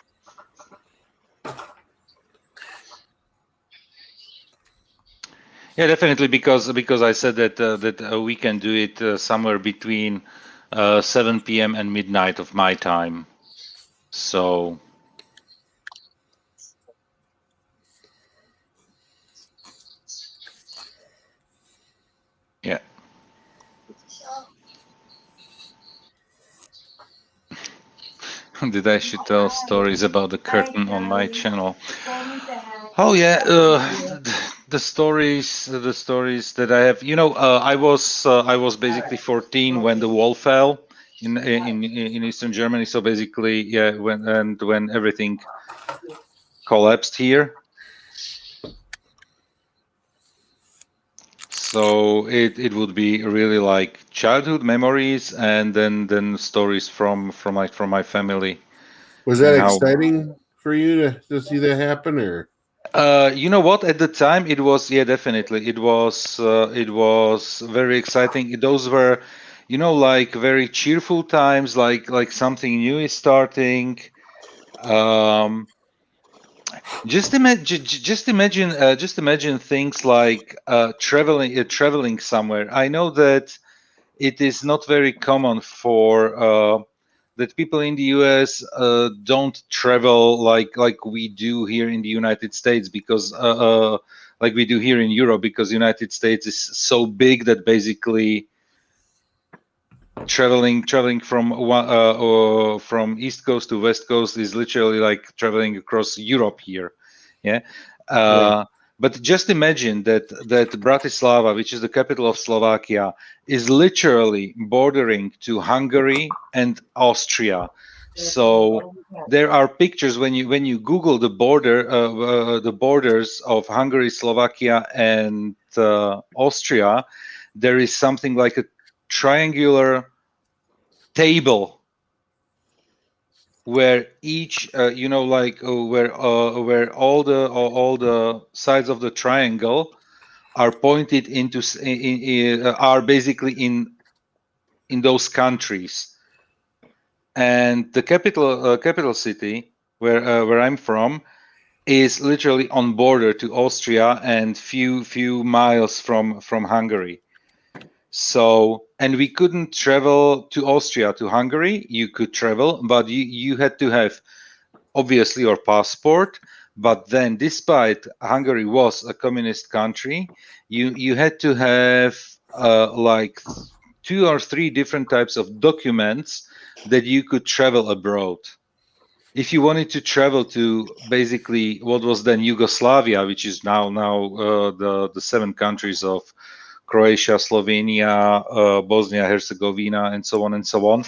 Yeah, definitely, because I said that we can do it somewhere between 7 p.m. and midnight of my time. So yeah. Did I should tell stories about the curtain on my channel? Oh yeah, the stories that I have. You know, I was basically 14 when the wall fell in Eastern Germany. So basically, yeah, when everything collapsed here. So it would be really like childhood memories, and then stories from my family. Was that exciting for you to see that happen, or? You know what? At the time, it was, yeah, definitely. It was very exciting. Those were, you know, like very cheerful times, like something new is starting. Just imagine things like traveling somewhere. I know that it is not very common for that people in the US don't travel like we do here in the United States, because like we do here in Europe, because United States is so big that basically traveling from East Coast to West Coast is literally like traveling across Europe here. Yeah. But just imagine that Bratislava, which is the capital of Slovakia, is literally bordering to Hungary and Austria. So there are pictures when you Google the borders of Hungary, Slovakia, and Austria. There is something like a triangular table where each you know, like where all the sides of the triangle are pointed into are basically in in those countries. And the capital city where I'm from is literally on border to Austria and few miles from Hungary. So, and we couldn't travel to Austria to Hungary. You could travel, but you had to have obviously your passport. But then, despite Hungary was a communist country, you had to have like 2 or 3 different types of documents that you could travel abroad. If you wanted to travel to basically what was then Yugoslavia, which is now the 7 countries of Croatia, Slovenia, Bosnia, Herzegovina, and so on and so on.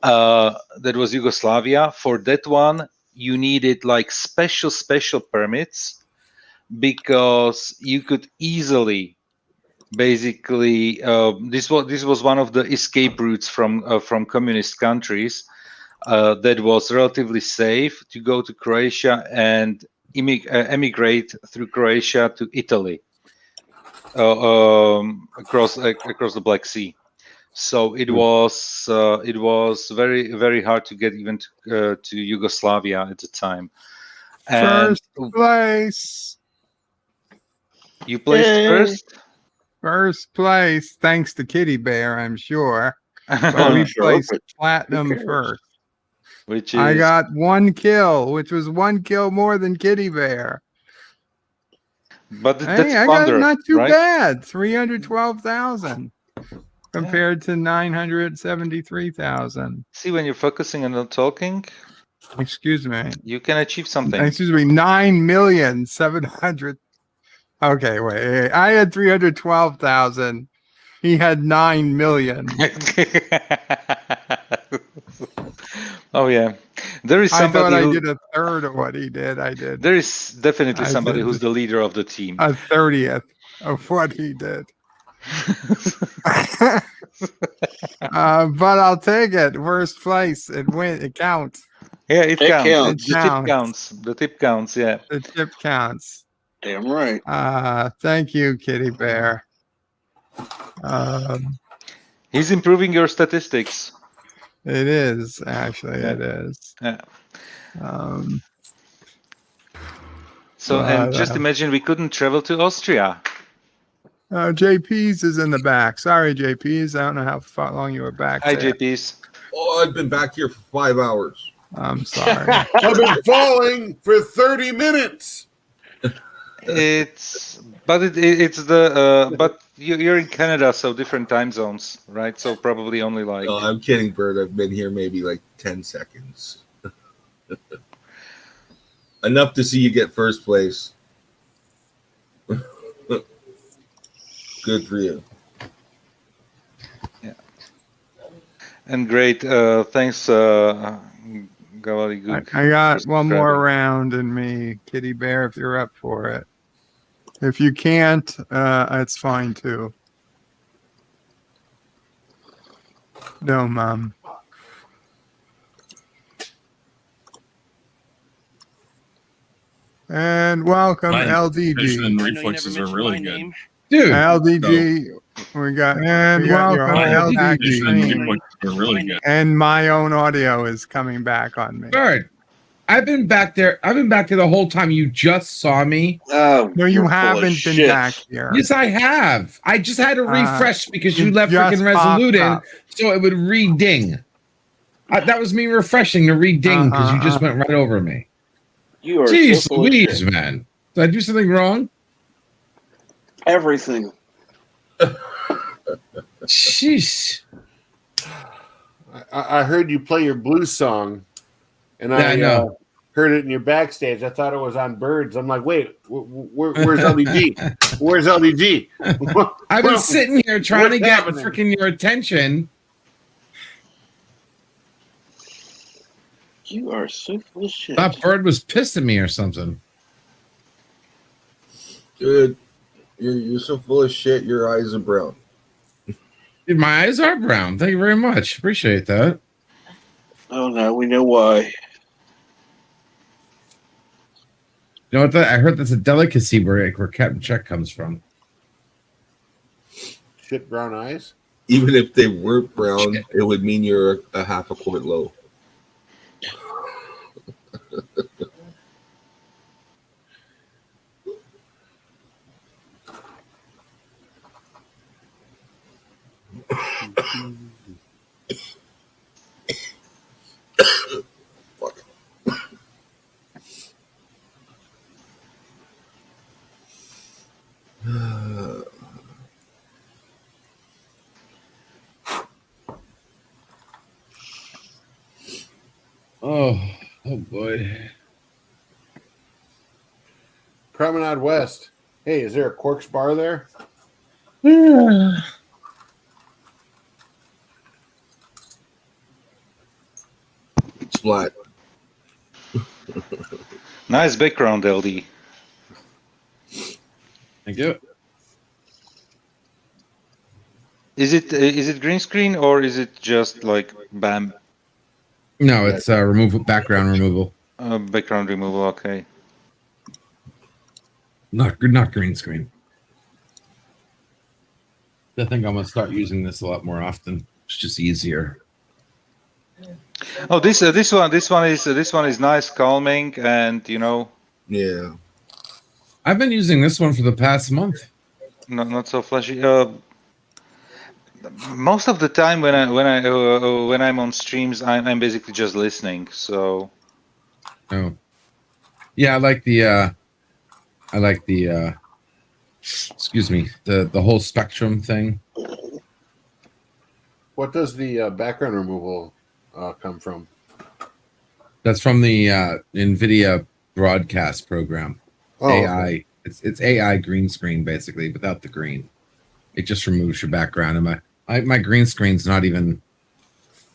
That was Yugoslavia. For that one, you needed like special permits because you could easily, basically, this was one of the escape routes from communist countries. That was relatively safe to go to Croatia and emigrate through Croatia to Italy. Across the Black Sea, so it was very hard to get even to Yugoslavia at the time. And First place. You placed first. First place, thanks to Kitty Bear, I'm sure. But we placed platinum first. Which is I got 1 kill, which was 1 kill more than Kitty Bear. But Hey, I got not too bad. 312,000 compared to 973,000. See, when you're focusing on not talking, excuse me, you can achieve something. Excuse me, 9,700,000. Okay, wait. I had 312,000. He had 9 million. Oh yeah, there is somebody. I thought I did a third of what he did. I did. There is definitely somebody who's the leader of the team. A 30th of what he did. But I'll take it. Worst place. It counts. Yeah, it counts. It The tip counts. The tip counts. Yeah. The tip counts. Damn right. Thank you, Kitty Bear. He's improving your statistics. It is, actually. Yeah. It is. Yeah. And just imagine we couldn't travel to Austria. JP's is in the back. Sorry, JP's. I don't know how long you were back. Hi, there. JP's. Oh, I've been back here for 5 hours. I'm sorry. I've been falling for 30 minutes. But you're in Canada, so different time zones, right? So probably only like. No, I'm kidding, Bert. I've been here maybe like 10 seconds. Enough to see you get first place. Good for you. Yeah. And great. Thanks, Gavali. I got one more round in me, Kitty Bear, if you're up for it. If you can't, it's fine too. No, Mom. And welcome, LDG. And reflexes are really good. Dude, LDG, we got welcome, LDG. Are really good. And my own audio is coming back on me. Bird, I've been back there. I've been back there the whole time. You just saw me. Oh, no, you haven't been back here. Yes, I have. I just had to refresh because you left just freaking Resolute in, popped so it would re-ding. That was me refreshing to re-ding because you just went right over me. You are Jeez so full of Louise, shit. man. Did I do something wrong? Everything. Jeez. I heard you play your blues song, and Yeah, I know. heard it in your backstage. I thought it was on Birds. I'm like, wait, where's LDG? Where's LDG? I've been sitting here trying to what's get happening? freaking your attention. You are so full of shit. That bird was pissed at me or something. Dude, you're so full of shit. Your eyes are brown. Dude, my eyes are brown. Thank you very much. Appreciate that. Oh no, we know why. You know what? I heard that's a delicacy where Captain Check comes from. Shit, brown eyes. Even if they weren't brown, it would mean you're a half a quart low. Oh boy. Promenade West. Hey, is there a Corks bar there? Splat. Nice background, LD. Thank you. Is it green screen or is it just like bam? No, it's removal, background removal. Background removal. Okay. Not green screen. I think I'm gonna start using this a lot more often. It's just easier. Oh, this one is nice, calming, and Yeah. I've been using this one for the past month. not so flashy. Most of the time when I'm on streams, I'm basically just listening. So. Oh. Yeah, I like the excuse me, the whole spectrum thing. What does the background removal come from? That's from the NVIDIA broadcast program. Oh, AI. okay. It's AI green screen basically without the green. It just removes your background, and my green screen's not even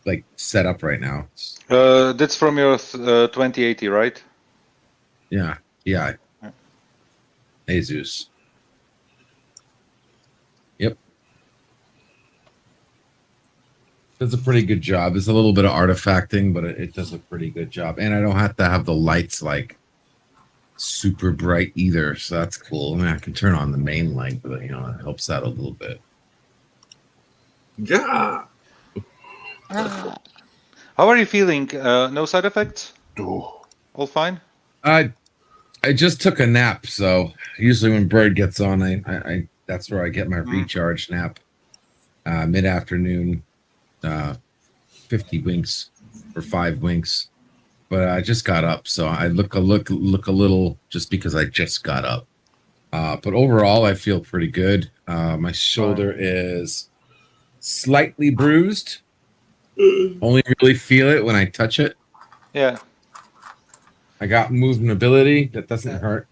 like set up right now. That's from your 2080, right? Yeah. Jesus. Yep. Does a pretty good job. It's a little bit of artifacting, but it does a pretty good job. And I don't have to have the lights like super bright either, so that's cool. I mean, I can turn on the main light, but it helps out a little bit. Yeah. How are you feeling? No side effects? All fine? I just took a nap, so usually when Bird gets on, I that's where I get my recharge nap. Mid-afternoon, 50 winks or 5 winks. But I just got up, so I look a little just because I just got up. But overall, I feel pretty good. My shoulder is slightly bruised. Only really feel it when I touch it. Yeah. I got movability. That doesn't hurt.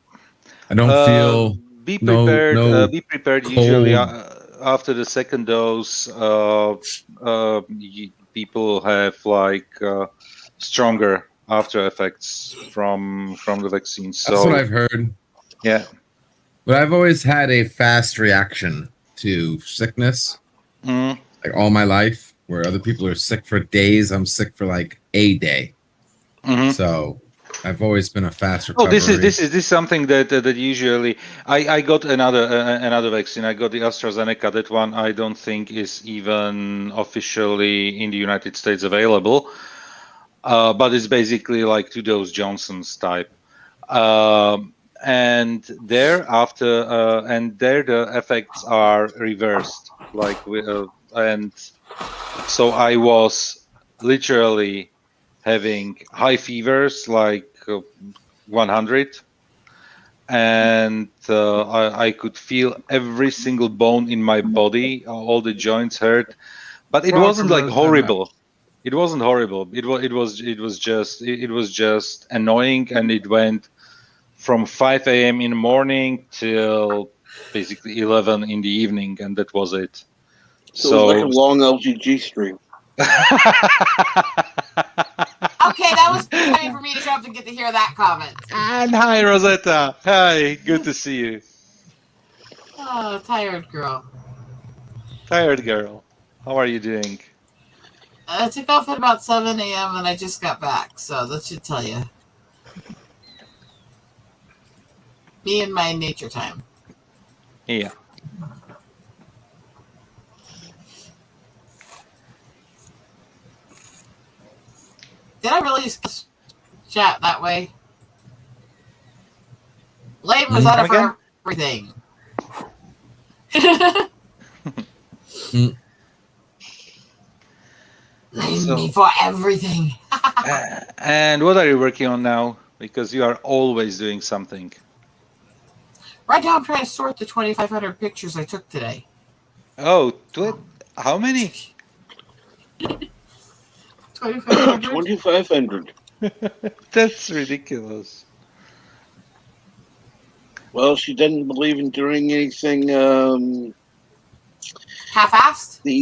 I don't feel. Be prepared. No Be prepared. cold. Usually, after the second dose, people have like stronger after effects from the vaccine. So that's what I've heard. Yeah. But I've always had a fast reaction to sickness, like all my life. Where other people are sick for days, I'm sick for like a day. So I've always been a fast recovery. Oh, this is something that usually I got another vaccine. I got the AstraZeneca. That one I don't think is even officially in the United States available. But it's basically like 2-dose Johnson's type. And thereafter, the effects are reversed. And so I was literally having high fevers, like 100, and I could feel every single bone in my body, all the joints hurt, but it wasn't like horrible. It wasn't horrible. It was just annoying, and it went from 5 a.m. in the morning till basically 11 in the evening, and that was it. So it was like a long LGG stream. Okay, that was funny for me to show up to get to hear that comment. And hi, Rosetta. Hi, good to see you. Oh, tired girl. Tired girl. How are you doing? I took off at about 7 a.m. and I just got back, so that should tell you. Me and my nature time. Yeah. Did I really chat that way? Lame was out for everything. Blame me for everything. And what are you working on now? Because you are always doing something. Right now, I'm trying to sort the 2,500 pictures I took today. Oh, how many? 2,500. 2,500. That's ridiculous. Well, she doesn't believe in doing anything half-assed. The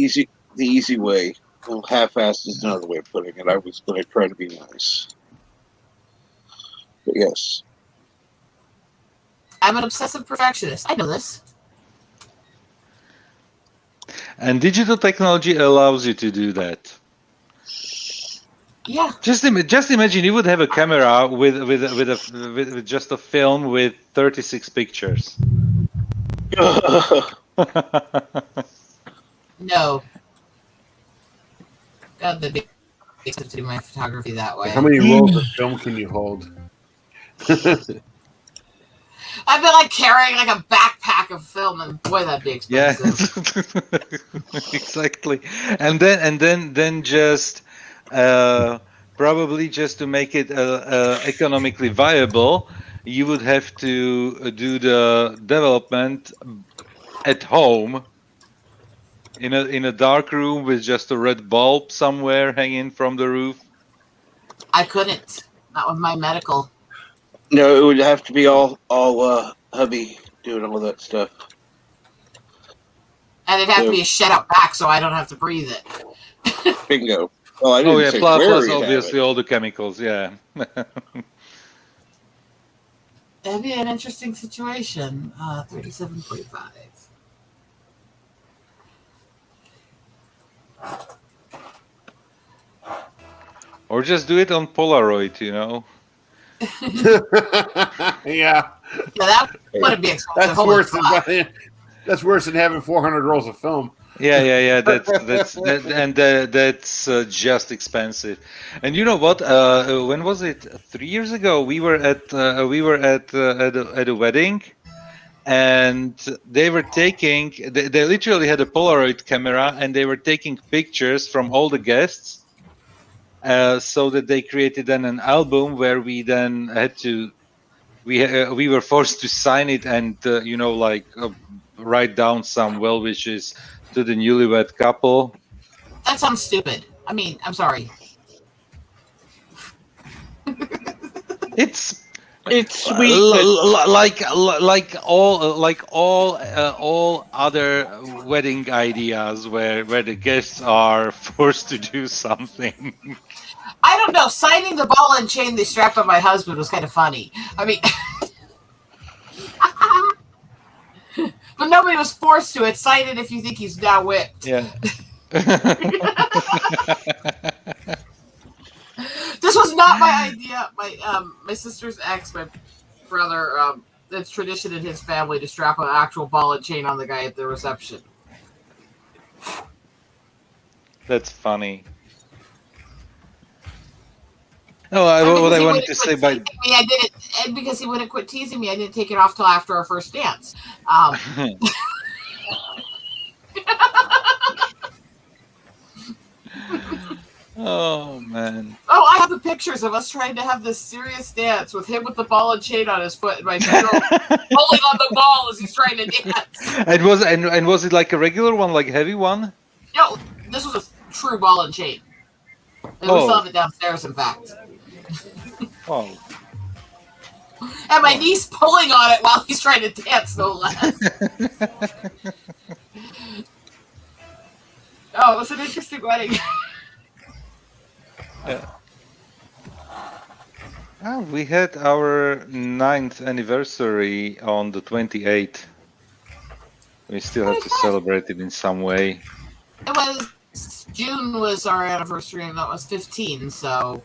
easy way. Well, half-assed is another way of putting it. I was going to try to be nice, but yes. I'm an obsessive perfectionist. I know this. And digital technology allows you to do that. Yeah. Just imagine you would have a camera with just a film with 36 pictures. No. God, that'd be expensive to do my photography that way. How many rolls of film can you hold? I've been like carrying like a backpack of film, and boy, that'd be expensive. Yeah, exactly. And then just probably just to make it economically viable, you would have to do the development at home in a dark room with just a red bulb somewhere hanging from the roof. I couldn't. Not with my medical. No, it would have to be all hubby doing all that stuff. And it'd have to be a shed out back so I don't have to breathe it. Bingo. Well, I didn't say plus where obviously all the chemicals, yeah. That'd be an interesting situation. 37.5. Or just do it on Polaroid, you know. Yeah. That wouldn't be expensive. That's worse than having 400 rolls of film. Yeah. That's just expensive. And you know what? When was it? 3 years ago, we were at a wedding, and they were taking. They literally had a Polaroid camera, and they were taking pictures from all the guests. So that they created then an album where we then had to, we were forced to sign it and write down some well wishes to the newlywed couple. That sounds stupid. I mean, I'm sorry. It's sweet, like all other wedding ideas where the guests are forced to do something. I don't know. Signing the ball and chain they strapped on my husband was kind of funny. I mean, but nobody was forced to it. Sign it if you think he's now whipped. Yeah. This was not my idea. My sister's ex, my brother, it's tradition in his family to strap an actual ball and chain on the guy at the reception. That's funny. No, what I wanted to say by me, I did it, and because he wouldn't quit teasing me, I didn't take it off till after our first dance. Oh man! Oh, I have the pictures of us trying to have this serious dance with him with the ball and chain on his foot, and my girl pulling on the ball as he's trying to dance. And was it like a regular one, like a heavy one? No, this was a true ball and chain. And we still have it downstairs, in fact. Oh. And my niece pulling on it while he's trying to dance, no less. Oh, it was an interesting wedding. Yeah. We had our 9th anniversary on the 28th. We still have to celebrate it in some way. It was June was our anniversary, and that was 15. So,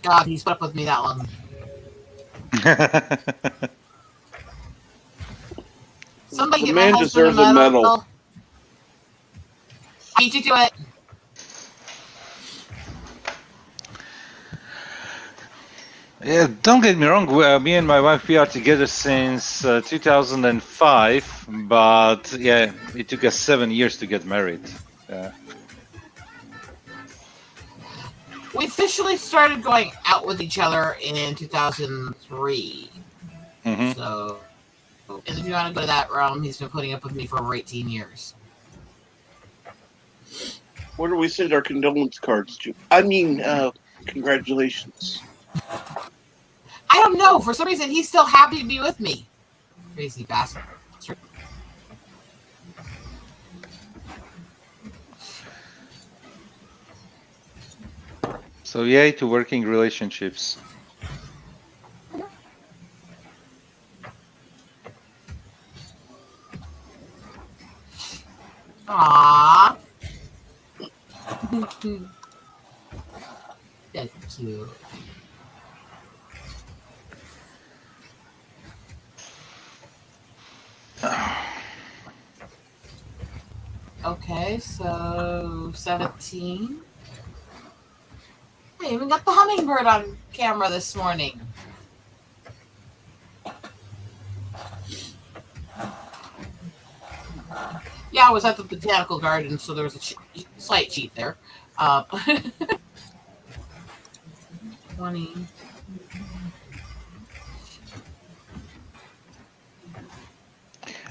God, he's put up with me that long. Somebody The get man my husband deserves a medal. I need you to do it. Yeah, don't get me wrong. Me and my wife, we are together since 2005, but yeah, it took us 7 years to get married. We officially started going out with each other in 2003. Mm-hmm. So, and if you want to go to that realm, he's been putting up with me for over 18 years. Where do we send our condolence cards to? I mean, congratulations. I don't know. For some reason, he's still happy to be with me. Crazy bastard. So yay to working relationships. Aww. That's cute. Okay, so 17. I even got the hummingbird on camera this morning. Yeah, I was at the botanical garden, so there was a slight cheat there. 20.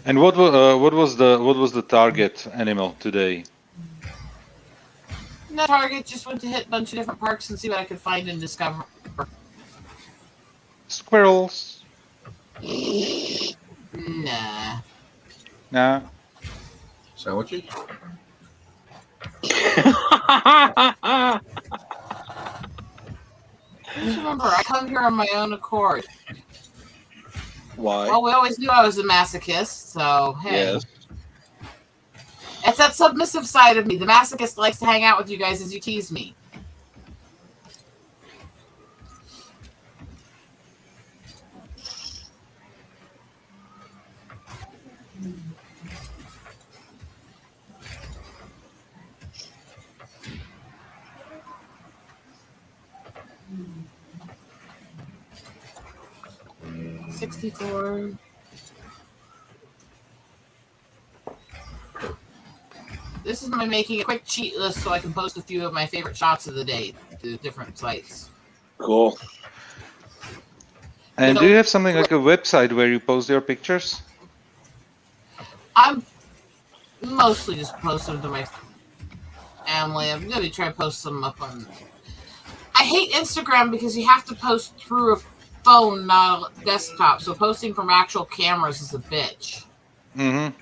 And what was the target animal today? No target, just went to hit a bunch of different parks and see what I could find and discover. Squirrels. Nah. Nah. Sandwiches? Just remember, I come here on my own accord. Why? Well, we always knew I was a masochist, so hey. Yes. It's that submissive side of me. The masochist likes to hang out with you guys as you tease me. $64. This is my making a quick cheat list so I can post a few of my favorite shots of the day to different sites. Cool. And do you have something like a website where you post your pictures? I'm mostly just posting them to my family. I'm going to try to post some up on... I hate Instagram because you have to post through a phone, not a desktop. So posting from actual cameras is a bitch. Mm-hmm.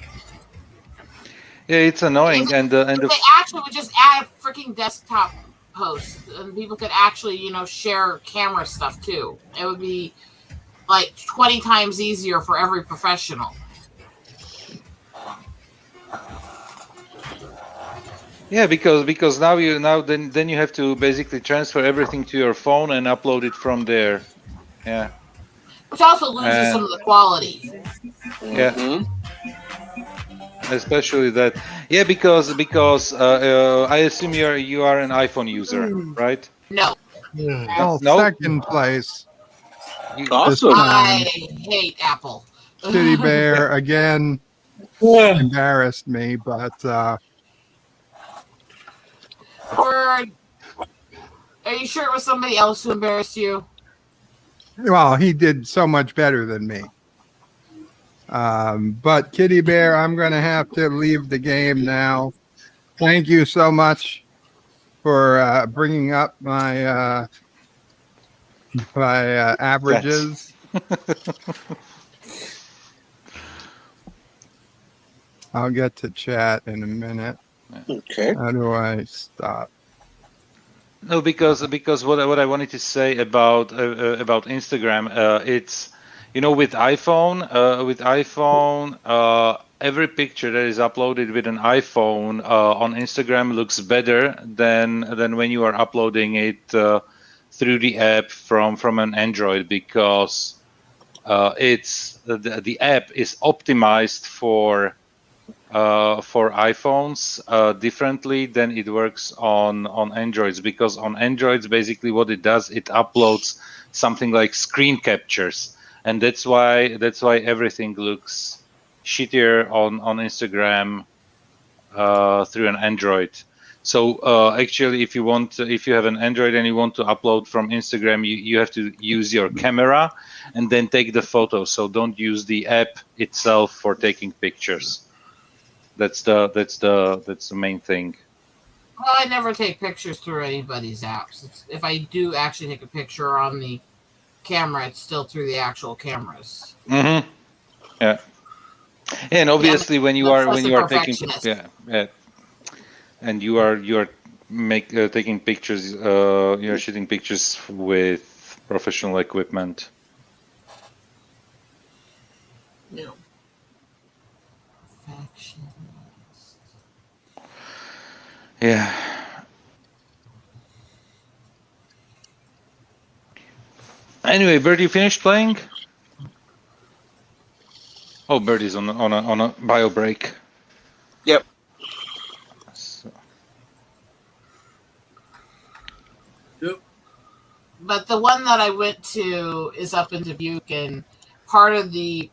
Yeah, it's annoying. And they actually would just add a freaking desktop post, and people could actually, share camera stuff too. It would be like 20 times easier for every professional. Yeah, because now you have to basically transfer everything to your phone and upload it from there. Yeah. Which also loses some of the quality. Yeah. Mm-hmm. Especially that. Yeah, because I assume you are an iPhone user, right? No. Oh, No? second place. Awesome. I hate Apple. Kitty Bear again embarrassed me, but Are you sure it was somebody else who embarrassed you? well, he did so much better than me. But Kitty Bear, I'm going to have to leave the game now. Thank you so much for bringing up my averages. I'll get to chat in a minute. Okay. How do I stop? No, because what I wanted to say about Instagram, it's with iPhone, every picture that is uploaded with an iPhone on Instagram looks better than when you are uploading it through the app from an Android, because it's the app is optimized for for iPhones differently than it works on Androids, because on Androids basically what it does, it uploads something like screen captures, and that's why everything looks shittier on Instagram through an Android. So actually, if you have an Android and you want to upload from Instagram, you have to use your camera and then take the photo. So don't use the app itself for taking pictures. That's the main thing. Well, I never take pictures through anybody's apps. If I do actually take a picture on the camera, it's still through the actual cameras. Mm-hmm. Yeah. And obviously, when you are taking and you are taking pictures, you're shooting pictures with professional equipment. No. Yeah. Anyway, Bert, you finished playing? Oh, Bert is on a bio break. Yep. So. But the one that I went to is up in Dubuque, and part of you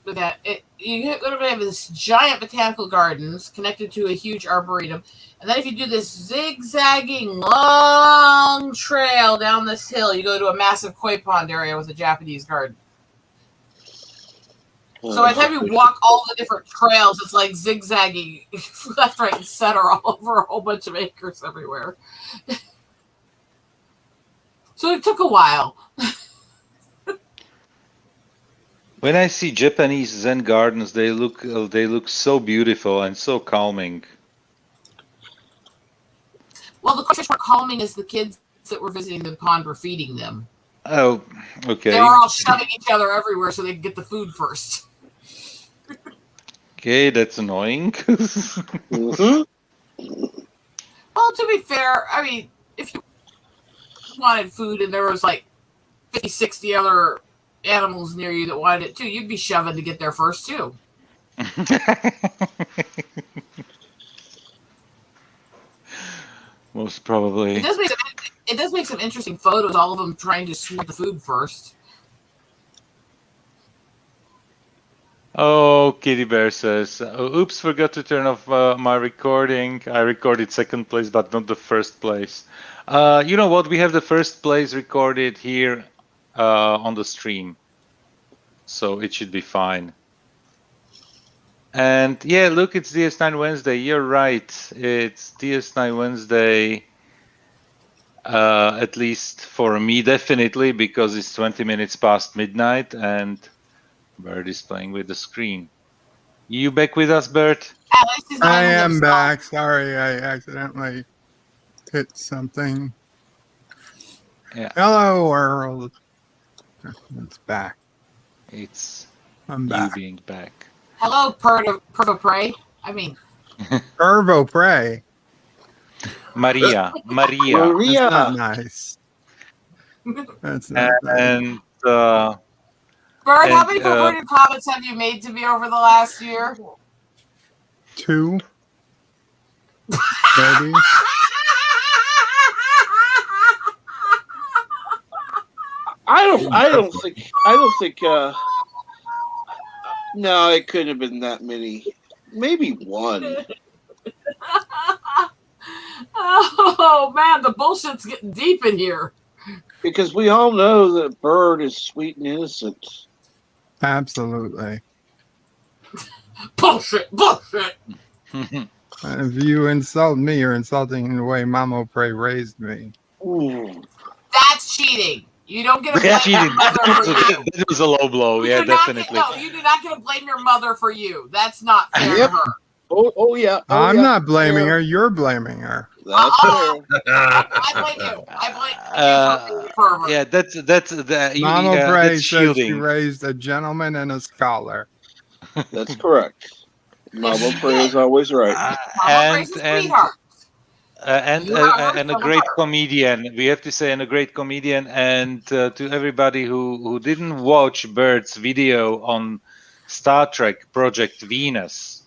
go to this giant botanical gardens connected to a huge arboretum, and then if you do this zigzagging long trail down this hill, you go to a massive koi pond area with a Japanese garden. So by the time you walk all the different trails, it's like zigzagging left, right, and center all over a whole bunch of acres everywhere. So it took a while. When I see Japanese Zen gardens, they look so beautiful and so calming. Well, the question more calming is the kids that were visiting the pond were feeding them. Oh, okay. They were all shoving each other everywhere so they could get the food first. Okay, that's annoying. Well, to be fair, I mean, if you wanted food and there was like 50, 60 other animals near you that wanted it too, you'd be shoving to get there first too. Most probably. It does make some interesting photos, all of them trying to sweep the food first. Oh, Kitty Bear says, oops, forgot to turn off my recording. I recorded second place, but not the first place. You know what? We have the first place recorded here on the stream. So it should be fine. And yeah, look, it's DS9 Wednesday. You're right. It's DS9 Wednesday, at least for me, definitely, because it's 20 minutes past midnight and Bert is playing with the screen. You back with us, Bert? I am back. Sorry, I accidentally hit something. Yeah. Hello, world. It's back. I'm back. You being back. Hello, Pervo Prey. I mean, Pervo Prey. Maria. That's not nice. That's not nice. And Bert, how many perverted comments have you made to me over the last year? 2. Maybe. I don't think. No, it couldn't have been that many. Maybe 1. Oh man, the bullshit's getting deep in here. Because we all know that Bird is sweet and innocent. Absolutely. Bullshit. If you insult me, you're insulting the way Mamo Prey raised me. Ooh. That's cheating. You don't get to blame your mother for you. That was a low blow. Yeah, definitely. You do not get to blame your mother for you. That's not fair to her. Oh yeah. I'm not blaming her. You're blaming her. That's fair. I blame you. I blame you for her. Yeah, that's Mama Prey that's says she shielding. raised a gentleman and a scholar. That's correct. Mama Prey is always right. And a great comedian. We have to say, and a great comedian. And to everybody who didn't watch Bert's video on Star Trek Project Venus.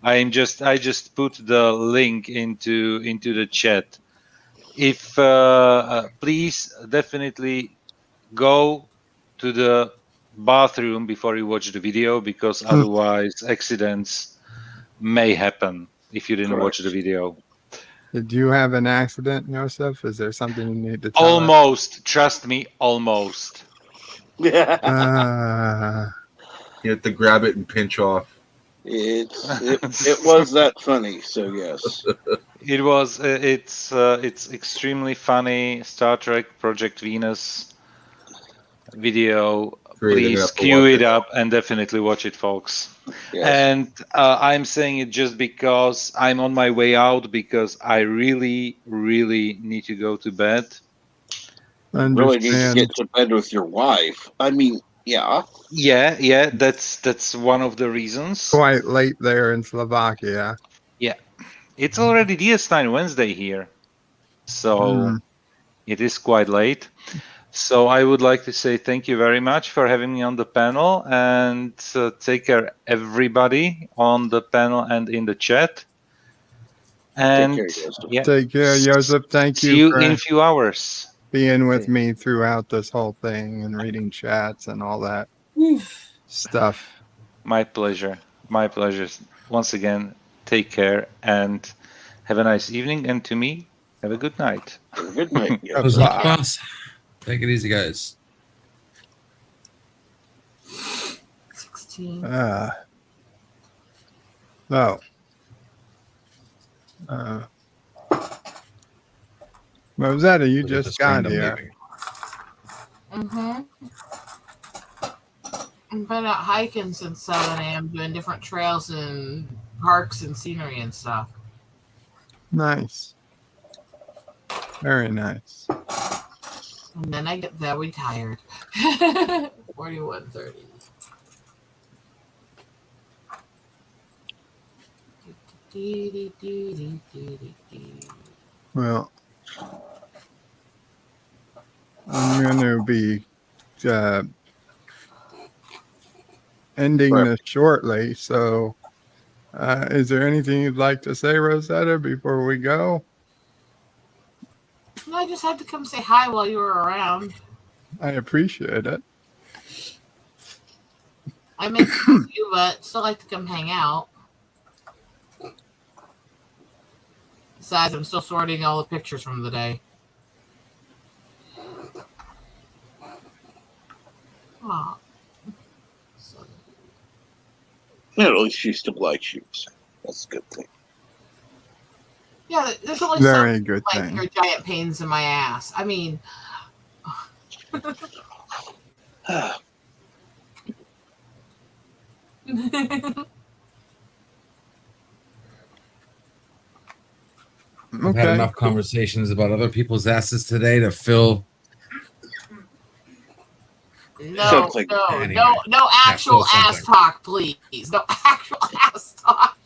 I just put the link into the chat. If please definitely go to the bathroom before you watch the video, because otherwise accidents may happen if you didn't watch the video. Did you have an accident, Joseph? Is there something you need to tell us? Almost. Trust me, almost. You have to grab it and pinch off. It was that funny, so yes. It was. It's extremely funny. Star Trek Project Venus video. Great, I'm gonna Please have to queue watch it it. up and definitely watch it, folks. Yes. And I'm saying it just because I'm on my way out, because I really, really need to go to bed. You really need to get to bed with your wife. I mean, yeah. Yeah, that's one of the reasons. Quite late there in Slovakia. Yeah, it's already DS9 Wednesday here, so it is quite late. So I would like to say thank you very much for having me on the panel, and take care, everybody on the panel and in the chat. And Take care, Joseph. Thank see you you for in a few hours. being with me throughout this whole thing and reading chats and all that stuff. My pleasure. My pleasure. Once again, take care and have a nice evening. And to me, have a good night. Have a good night. What's up, boss? Take it easy, guys. 16. Rosetta, you Look at just this got random here. leaving. I've been out hiking since 7 a.m. doing different trails and parks and scenery and stuff. Nice. Very nice. And then I get very tired. 41:30. Well, I'm going to be ending this shortly. So, is there anything you'd like to say, Rosetta, before we go? No, I just had to come say hi while you were around. I appreciate it. I may see you, but still like to come hang out. Besides, I'm still sorting all the pictures from the day. Aw. At least she still likes you. So that's a good thing. Yeah, there's only Very some good like thing. your giant pains in my ass. I mean, I've had enough conversations about other people's asses today to fill. no actual ass talk, please. No actual ass talk.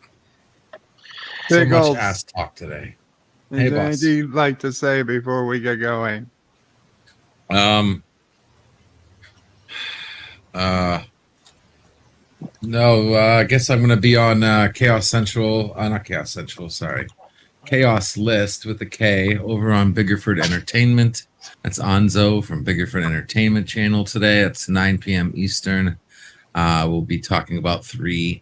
So Pickles. much ass talk today. Is Hey, there boss. anything you'd like to say before we get going? No, I guess I'm gonna be on Chaos Central. Not Chaos Central, sorry. Chaos List with a K over on Biggerford Entertainment. That's Anzo from Biggerford Entertainment channel today. It's 9 p.m. Eastern. We'll be talking about 3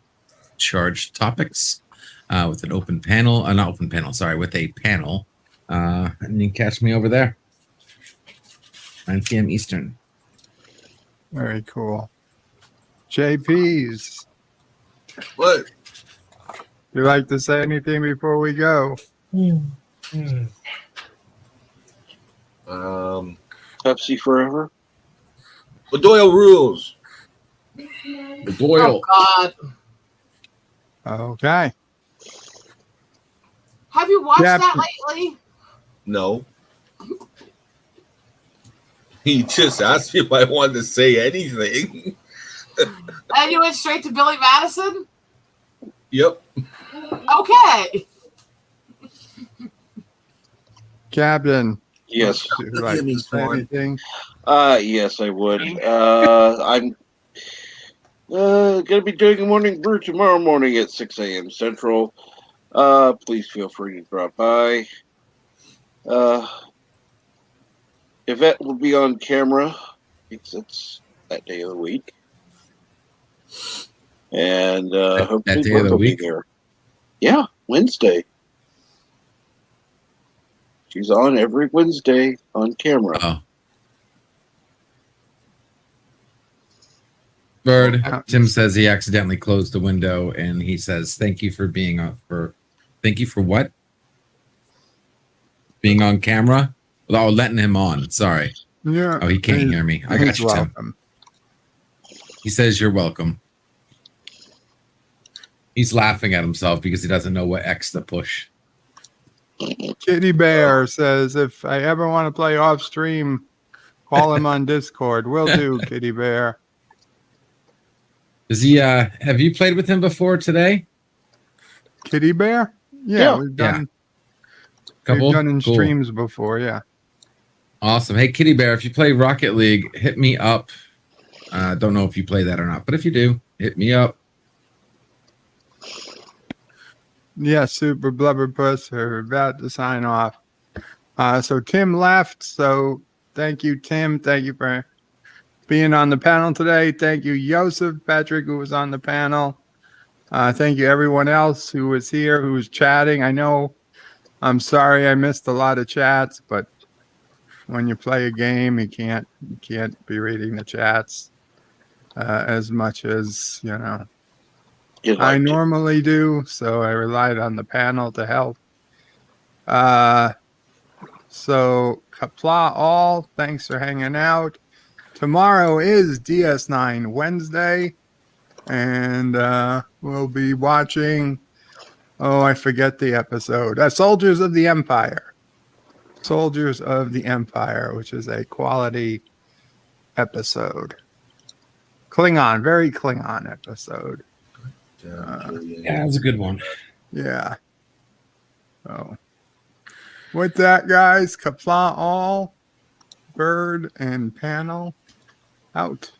charged topics with an open panel. Not open panel, sorry, with a panel. And you can catch me over there. 9 p.m. Eastern. Very cool. JP's. What? You like to say anything before we go? Pepsi forever. The Doyle rules. The Doyle. Oh God. Okay. Have you watched Yep. that lately? No. He just asked me if I wanted to say anything. And you went straight to Billy Madison? Yep. Okay. Captain. Yes. Would you like to say anything? Yes, I would. I'm Gonna be doing a morning brew tomorrow morning at 6 a.m. Central. Please feel free to drop by. Yvette will be on camera because it's that day of the week. And hopefully that day of Brooke the will be week? there. Yeah, Wednesday. She's on every Wednesday on camera. Oh. Bird, Tim says he accidentally closed the window and he says, thank you for being on thank you for what? Being on camera? Oh, letting him on. Sorry. Yeah. Oh, he can't hear me. I got you, Tim. Welcome. He says you're welcome. He's laughing at himself because he doesn't know what X to push. Kitty Bear says, if I ever want to play off stream, call him on Discord. Will do, Kitty Bear. Does he have you played with him before today? Kitty Bear? Yeah, we've done Couple? we've done in Cool. streams before, yeah. Awesome. Hey, Kitty Bear, if you play Rocket League, hit me up. Don't know if you play that or not, but if you do, hit me up. Yeah, Super Blubber Puss are about to sign off. So Tim left, so thank you, Tim. Thank you for being on the panel today. Thank you, Joseph Patrick, who was on the panel. Thank you, everyone else who was here, who was chatting. I know I'm sorry I missed a lot of chats, but when you play a game, you can't be reading the chats as much as, you know, I normally do. So I relied on the panel to help. So Qapla all, thanks for hanging out. Tomorrow is DS9 Wednesday, and we'll be watching, I forget the episode, Soldiers of the Empire. Soldiers of the Empire, which is a quality episode. Klingon, very Klingon episode. Yeah, that was a good one. Yeah. So, with that, guys, Qapla all, Bird and panel out.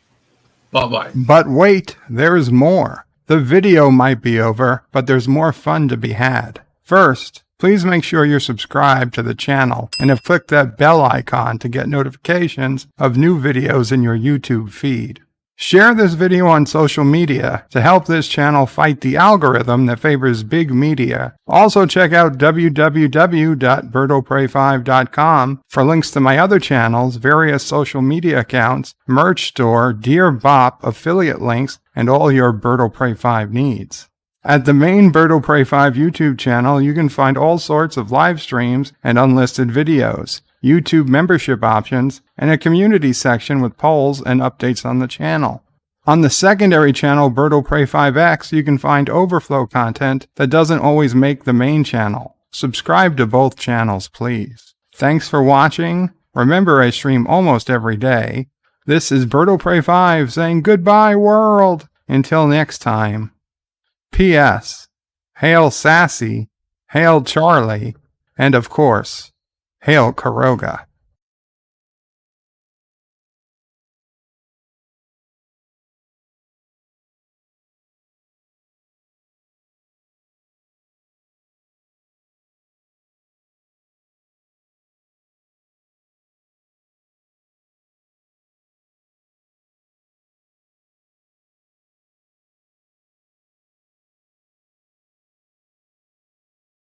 Bye-bye. But wait, there's more. The video might be over, but there's more fun to be had. First, please make sure you're subscribed to the channel and have clicked that bell icon to get notifications of new videos in your YouTube feed. Share this video on social media to help this channel fight the algorithm that favors big media. Also check out www.birdoprey5.com for links to my other channels, various social media accounts, merch store, Dear Bop, affiliate links, and all your Birdo Prey 5 needs. At the main Birdo Prey 5 YouTube channel, you can find all sorts of live streams and unlisted videos, YouTube membership options, and a community section with polls and updates on the channel. On the secondary channel, Birdo Prey 5X, you can find overflow content that doesn't always make the main channel. Subscribe to both channels, please. Thanks for watching. Remember, I stream almost every day. This is Birdo Prey 5 saying goodbye, world. Until next time. P.S. Hail Sassy, hail Charlie, and of course, hail Karoga.